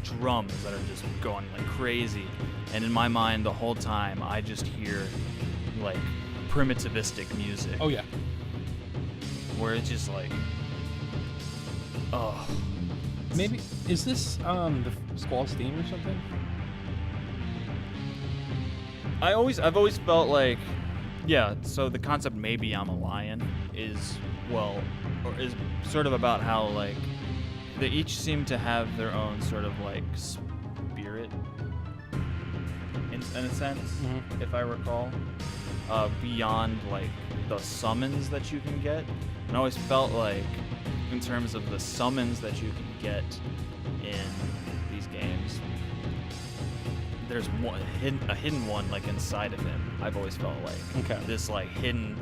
Speaker 2: drums that are just going like crazy, and in my mind the whole time I just hear like primitivistic music.
Speaker 1: Oh yeah.
Speaker 2: Where it's just like, oh.
Speaker 1: Maybe is this the Squall's theme or something?
Speaker 2: I've always felt like, yeah. So the concept "Maybe I'm a Lion" is sort of about how like they each seem to have their own sort of like spirit, in a sense, if I recall, beyond like the summons that you can get. And I always felt like, in terms of the summons that you can get in these games, there's a hidden one like inside of him. I've always felt like this like hidden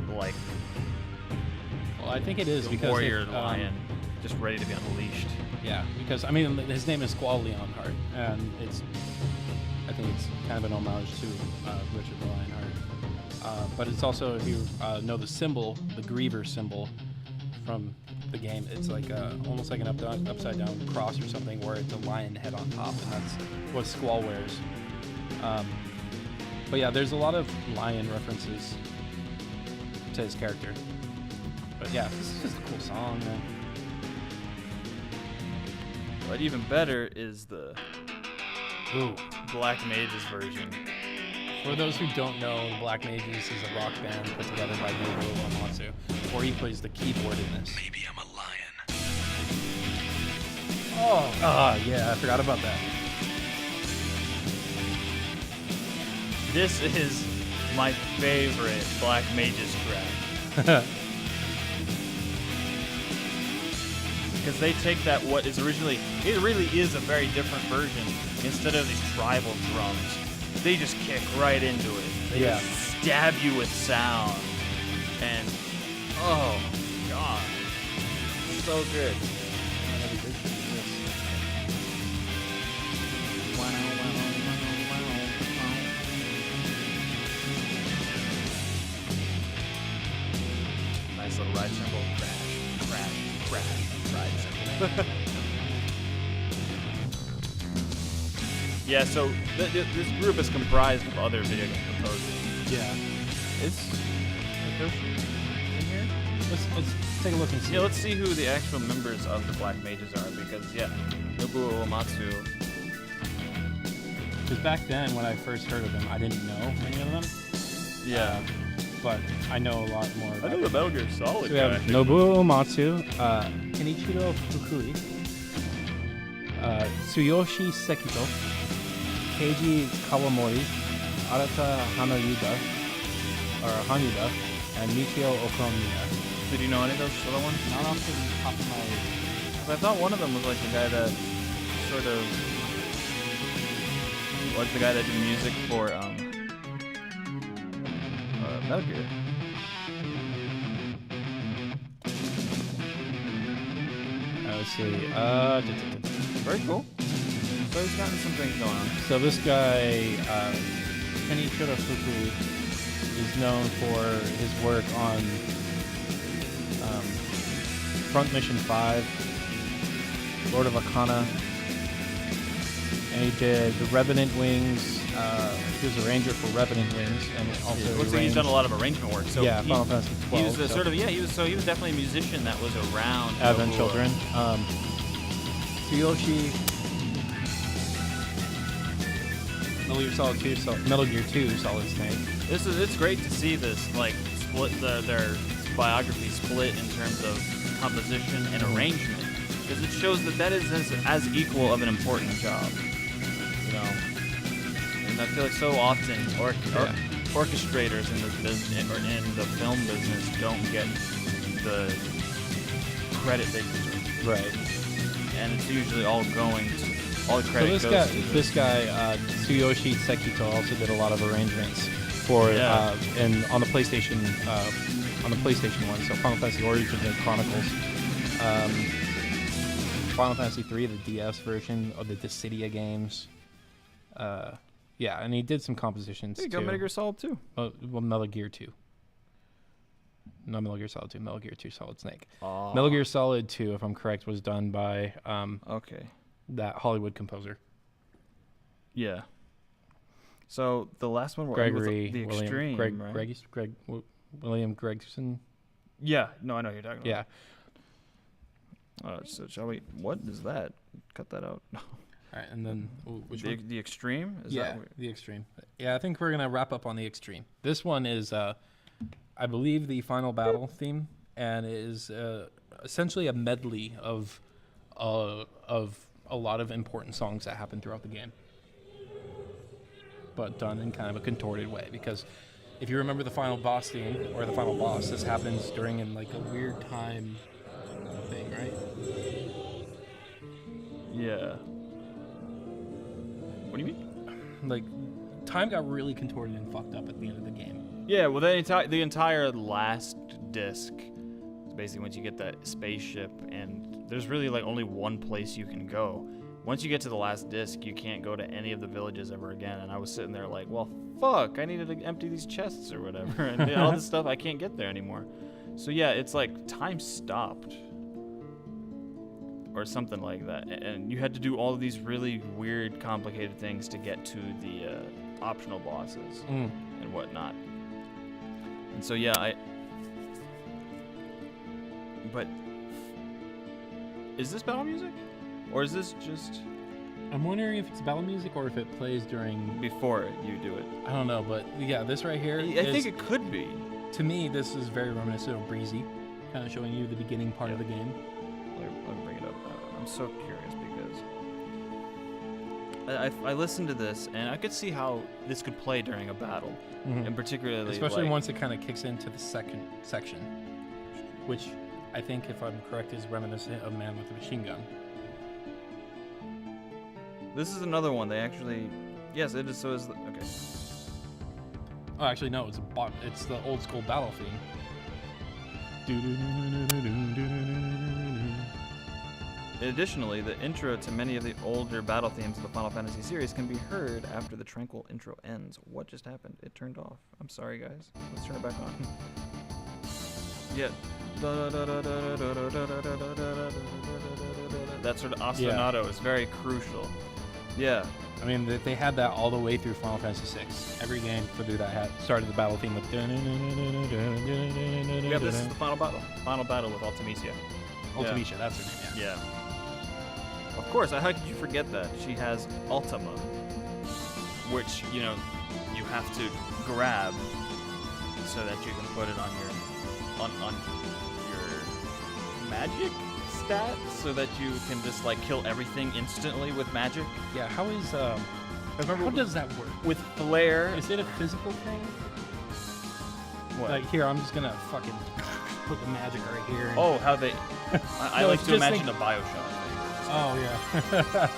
Speaker 2: like
Speaker 1: Well, I think it is because
Speaker 2: warrior lion just ready to be unleashed.
Speaker 1: Yeah, because I mean his name is Squall Leonhardt, and I think it's kind of an homage to Richard the Lionheart. But it's also, if you know the symbol, the Griever symbol from the game, it's like almost like an upside down cross or something, where it's a lion head on top, and that's what Squall wears. But yeah, there's a lot of lion references to his character. But yeah, this is just a cool song, man.
Speaker 2: But even better is the
Speaker 1: Ooh.
Speaker 2: Black Mages version.
Speaker 1: For those who don't know, Black Mages is a rock band put together by Nobuo Uematsu, where he plays the keyboard in this.
Speaker 3: Maybe I'm a lion.
Speaker 1: Oh, yeah, I forgot about that.
Speaker 2: This is my favorite Black Mages track. Because they take that what is originally, it really is a very different version. Instead of these tribal drums, they just kick right into it. They just stab you with sound. And, oh, God. So good. Nice little ride cymbal. Crash, crash, crash, ride cymbal. Yeah, so this group is comprised of other video game composers.
Speaker 1: Yeah.
Speaker 2: Is Hitoshi in here?
Speaker 1: Let's take a look and see.
Speaker 2: Yeah, let's see who the actual members of the Black Mages are, because, yeah, Nobuo Uematsu.
Speaker 1: Because back then, when I first heard of them, I didn't know any of them.
Speaker 2: Yeah.
Speaker 1: But I know a lot more about
Speaker 2: I know the Metal Gear Solid
Speaker 1: So we have
Speaker 2: guy.
Speaker 1: Nobuo Uematsu, Kenichiro Fukui, Tsuyoshi Sekito, Keiji Kawamori, Arata Hanayuda, and Michio Okomiya.
Speaker 2: Did you know any of those other ones?
Speaker 1: Not off the top of my...
Speaker 2: I thought one of them was like the guy that sort of was the guy that did music for Metal Gear.
Speaker 1: Let's see.
Speaker 2: Very cool. So he's gotten some things going on.
Speaker 1: So this guy, Kenichiro Fukui, is known for his work on Front Mission 5, Lord of Akana, and he did the Revenant Wings. He was a ranger for Revenant Wings, and also
Speaker 2: Looks like he's done a lot of arrangement work. So
Speaker 1: yeah,
Speaker 2: he,
Speaker 1: Final Fantasy XII.
Speaker 2: he was a sort of he was definitely a musician that was around
Speaker 1: Advent
Speaker 2: Nobuo.
Speaker 1: Children. Tsuyoshi, Metal Gear 2, Solid Snake.
Speaker 2: It's great to see this like split their biography split in terms of composition and arrangement, because it shows that is as equal of an important job. You know, and I feel like so often orchestrators in the business or in the film business don't get the credit they deserve.
Speaker 1: Right.
Speaker 2: And it's usually all going to all the credit
Speaker 1: So
Speaker 2: goes to
Speaker 1: this guy, Tsuyoshi Sekito, also did a lot of arrangements for and on the PlayStation 1. So Final Fantasy Origins and Chronicles, Final Fantasy 3, the DS version of the Dissidia games. Yeah, and he did some compositions
Speaker 2: There you
Speaker 1: too.
Speaker 2: go, Metal Gear Solid 2.
Speaker 1: Well, Metal Gear 2. No, Metal Gear Solid 2. Metal Gear 2 Solid Snake. Metal Gear Solid 2, if I'm correct, was done by
Speaker 2: Okay.
Speaker 1: that Hollywood composer.
Speaker 2: Yeah. So the last one was
Speaker 1: Gregory
Speaker 2: the
Speaker 1: William
Speaker 2: Extreme, right?
Speaker 1: William Gregson.
Speaker 2: Yeah. No, I know who you're talking about.
Speaker 1: Yeah.
Speaker 2: So shall we? What is that? Cut that out.
Speaker 1: All right, and then which one?
Speaker 2: The Extreme? Is that what
Speaker 1: the Extreme. Yeah, I think we're gonna wrap up on the Extreme. This one is, I believe, the final battle theme, and it is essentially a medley of a lot of important songs that happen throughout the game, but done in kind of a contorted way. Because if you remember the final boss theme or the final boss, this happens during in like a weird time thing, right?
Speaker 2: Yeah. What do you mean?
Speaker 1: like time got really contorted and fucked up at the end of the game.
Speaker 2: Yeah, well, the entire last disc is basically once you get that spaceship, and there's really like only one place you can go. Once you get to the last disc, you can't go to any of the villages ever again. And I was sitting there like, well, fuck, I needed to empty these chests or whatever, and all this stuff, I can't get there anymore. So yeah, it's like time stopped. Or something like that. And you had to do all of these really weird, complicated things to get to the optional bosses and whatnot. And so yeah, But is this battle music? Or is this just...
Speaker 1: I'm wondering if it's battle music or if it plays during...
Speaker 2: Before you do it.
Speaker 1: I don't know, but yeah, this right here
Speaker 2: I think it could be.
Speaker 1: To me, this is very reminiscent of Breezy, kind of showing you the beginning part of the game.
Speaker 2: Let me bring it up. I'm so curious because I listened to this and I could see how this could play during a battle, and particularly
Speaker 1: especially once it kind of kicks into the second section, which I think, if I'm correct, is reminiscent of Man with a Machine Gun.
Speaker 2: This is another one. They actually, yes, it is. So is okay.
Speaker 1: Oh, actually, no. It's the old school battle theme.
Speaker 2: Additionally, the intro to many of the older battle themes of the Final Fantasy series can be heard after the tranquil intro ends. What just happened? It turned off. I'm sorry, guys. Let's turn it back on. Yeah. That sort of ostinato is very crucial. Yeah.
Speaker 1: I mean, they had that all the way through Final Fantasy VI. Every game through that had started the battle theme with...
Speaker 2: Yeah, this is the final battle. Final battle with Ultimecia.
Speaker 1: Ultimecia, that's her name,
Speaker 2: yeah. Of course, how could you forget that? She has Ultima, which, you have to grab so that you can put it on your magic stat, so that you can just like kill everything instantly with magic.
Speaker 1: Yeah, how does that work?
Speaker 2: With flare.
Speaker 1: Is it a physical thing?
Speaker 2: What?
Speaker 1: Like, here, I'm just gonna fucking put the magic right here.
Speaker 2: Oh, how they... I
Speaker 1: No,
Speaker 2: like
Speaker 1: it's
Speaker 2: to
Speaker 1: just
Speaker 2: imagine a Bioshock thing.
Speaker 1: Oh, yeah.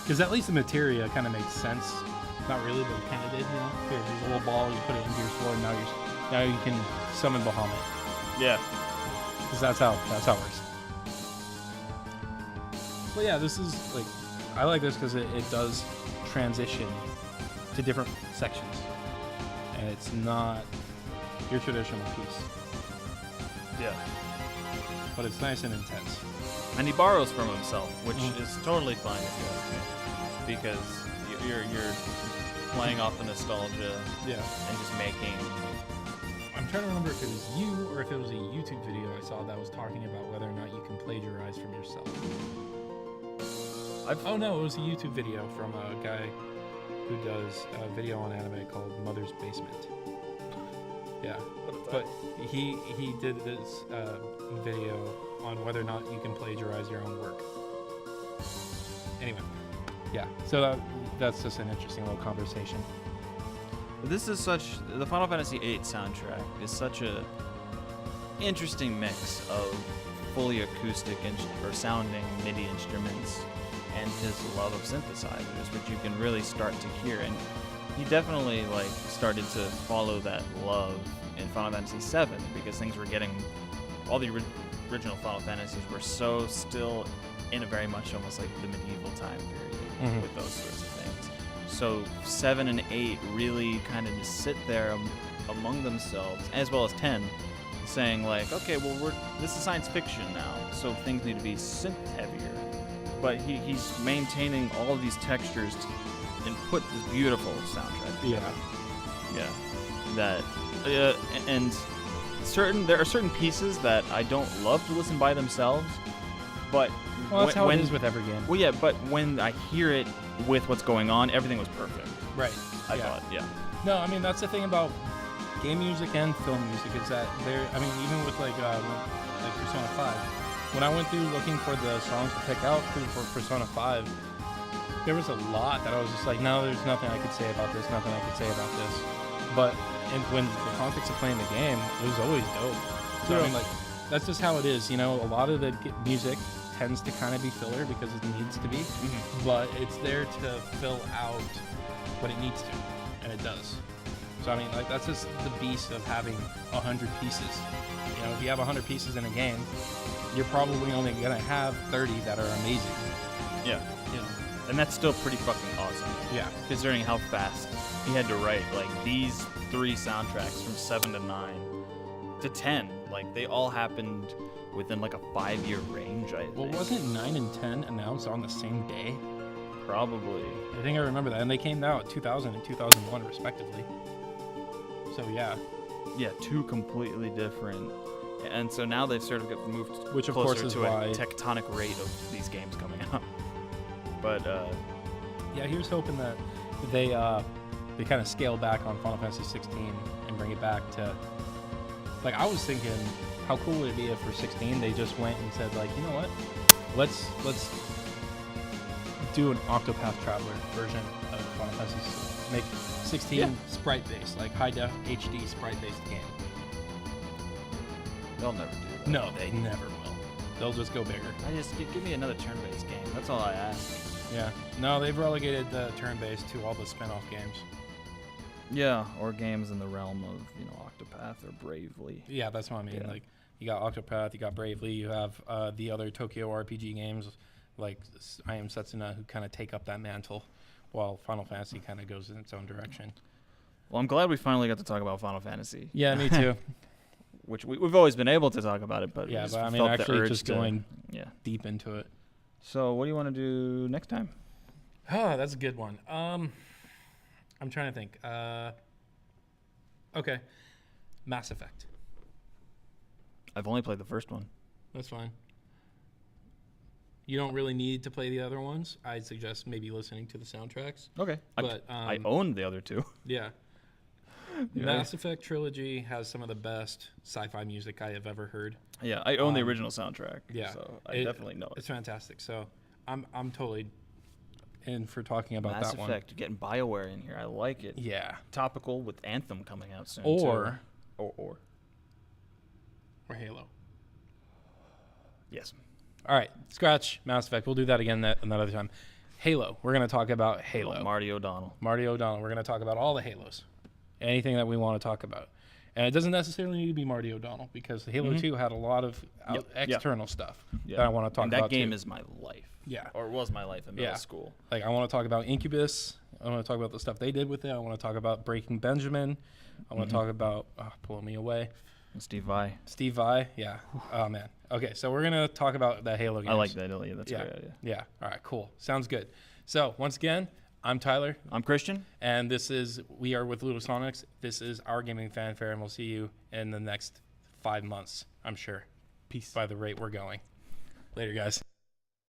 Speaker 1: Because at least the materia kind of makes sense. Not really, but it kind of did, Here's a little ball, you put it into your sword, and now you can summon Bahamut.
Speaker 2: Yeah.
Speaker 1: Because that's how it works. But yeah, this is, like... I like this because it does transition to different sections. And it's not your traditional piece.
Speaker 2: Yeah.
Speaker 1: But it's nice and intense.
Speaker 2: And he borrows from himself, which is totally fine if you ask me, because you're playing off the nostalgia, and just making.
Speaker 1: I'm trying to remember if it was you or if it was a YouTube video I saw that was talking about whether or not you can plagiarize from yourself. Oh no, it was a YouTube video from a guy who does a video on anime called Mother's Basement. Yeah, but he did this video on whether or not you can plagiarize your own work. Anyway, yeah. So that's just an interesting little conversation.
Speaker 2: This is the Final Fantasy VIII soundtrack is such a interesting mix of fully acoustic or sounding MIDI instruments and his love of synthesizers, which you can really start to hear. And he definitely started to follow that love in Final Fantasy VII, because things were getting, all the original Final Fantasies were so still in a very much almost like the medieval time period with those sorts of things. So 7 and 8 really kind of just sit there among themselves, as well as 10, saying okay, well this is science fiction now, so things need to be synth heavier. But he's maintaining all of these textures and put this beautiful soundtrack together. Yeah. That and there are certain pieces that I don't love to listen by themselves, but
Speaker 1: that's how it is with every game.
Speaker 2: Well, yeah, but when I hear it with what's going on, everything was perfect.
Speaker 1: Right.
Speaker 2: I thought, yeah.
Speaker 1: No, I mean, that's the thing about game music and film music is that even with like Persona 5, when I went through looking for the songs to pick out for Persona 5, there was a lot that I was just like, no, there's nothing I could say about this, nothing I could say about this. But when the context of playing the game, it was always dope. So I mean, that's just how it is. A lot of the music tends to kind of be filler because it needs to be,
Speaker 2: Mm-hmm.
Speaker 1: but it's there to fill out what it needs to, and it does. So I mean, like, that's just the beast of having 100 pieces. You know, if you have 100 pieces in a game, you're probably only gonna have 30 that are amazing.
Speaker 2: Yeah.
Speaker 1: You know?
Speaker 2: And that's still pretty fucking awesome,
Speaker 1: Yeah.
Speaker 2: considering how fast he had to write like these 3 soundtracks from 7 to 9 to 10. Like they all happened within like a 5-year range. I
Speaker 1: Well,
Speaker 2: think.
Speaker 1: wasn't 9 and 10 announced on the same day?
Speaker 2: Probably.
Speaker 1: I think I remember that, and they came out 2000 and 2001 respectively. So yeah,
Speaker 2: Yeah, 2 completely different. And so now they've sort of got moved
Speaker 1: Which, of
Speaker 2: closer
Speaker 1: course, is
Speaker 2: to
Speaker 1: why-
Speaker 2: a tectonic rate of these games coming out. But
Speaker 1: yeah. Here's hoping that they kind of scale back on Final Fantasy 16 and bring it back to, like, I was thinking, how cool would it be if for 16 they just went and said, like, you know what, let's do an Octopath Traveler version of Final Fantasy. Make 16 sprite based, like high def HD sprite based game.
Speaker 2: they'll never do that.
Speaker 1: No, they never will. They'll just go bigger.
Speaker 2: I just give me another turn-based game. That's all I ask.
Speaker 1: Yeah. No, they've relegated the turn-based to all the spin-off games.
Speaker 2: Yeah, or games in the realm of, Octopath or Bravely.
Speaker 1: Yeah, that's what I mean.
Speaker 2: Yeah.
Speaker 1: Like, you got Octopath, you got Bravely, you have the other Tokyo RPG games like I Am Setsuna, who kind of take up that mantle, while Final Fantasy kind of goes in its own direction.
Speaker 2: Well, I'm glad we finally got to talk about Final Fantasy.
Speaker 1: Yeah, me too.
Speaker 2: Which we've always been able to talk about it, but we
Speaker 1: Yeah,
Speaker 2: just
Speaker 1: but I mean,
Speaker 2: felt the
Speaker 1: actually
Speaker 2: urge
Speaker 1: just
Speaker 2: to-
Speaker 1: going
Speaker 2: Yeah.
Speaker 1: deep into it.
Speaker 2: So, what do you want to do next time?
Speaker 1: Oh, that's a good one. I'm trying to think. Okay. Mass Effect.
Speaker 2: I've only played the first one.
Speaker 1: That's fine. You don't really need to play the other ones. I'd suggest maybe listening to the soundtracks.
Speaker 2: Okay.
Speaker 1: But
Speaker 2: I own the other 2.
Speaker 1: yeah.
Speaker 2: Yeah.
Speaker 1: Mass Effect Trilogy has some of the best sci-fi music I have ever heard.
Speaker 2: Yeah, I own the original soundtrack.
Speaker 1: Yeah.
Speaker 2: So I definitely know it.
Speaker 1: It's fantastic. So I'm totally in for talking about
Speaker 2: Mass
Speaker 1: that one.
Speaker 2: Effect, getting BioWare in here. I like it.
Speaker 1: Yeah.
Speaker 2: Topical with Anthem coming out soon.
Speaker 1: Or
Speaker 2: too. Or.
Speaker 1: Halo.
Speaker 2: Yes.
Speaker 1: All right. Scratch Mass Effect. We'll do that again another time. Halo. We're going to talk about Halo.
Speaker 2: Marty O'Donnell.
Speaker 1: Marty O'Donnell. We're going to talk about all the Halos. Anything that we want to talk about. And it doesn't necessarily need to be Marty O'Donnell, because Halo 2 had a lot of external stuff that I want to talk
Speaker 2: and
Speaker 1: about.
Speaker 2: that game
Speaker 1: too.
Speaker 2: is my life.
Speaker 1: Yeah.
Speaker 2: Or was my life in middle school.
Speaker 1: Like, I want to talk about Incubus. I want to talk about the stuff they did with it. I want to talk about Breaking Benjamin. I want to talk about Pull Me Away.
Speaker 2: And Steve Vai.
Speaker 1: Steve Vai. Yeah. Oh, man. Okay, so we're going to talk about the Halo games.
Speaker 2: I like that. Yeah, that's a
Speaker 1: Yeah.
Speaker 2: great idea.
Speaker 1: Yeah. All right, cool. Sounds good. So, once again, I'm Tyler,
Speaker 2: I'm Christian.
Speaker 1: and we are with Ludosonics. This is our gaming fanfare, and we'll see you in the next 5 months, I'm sure. Peace. By the rate we're going. Later, guys.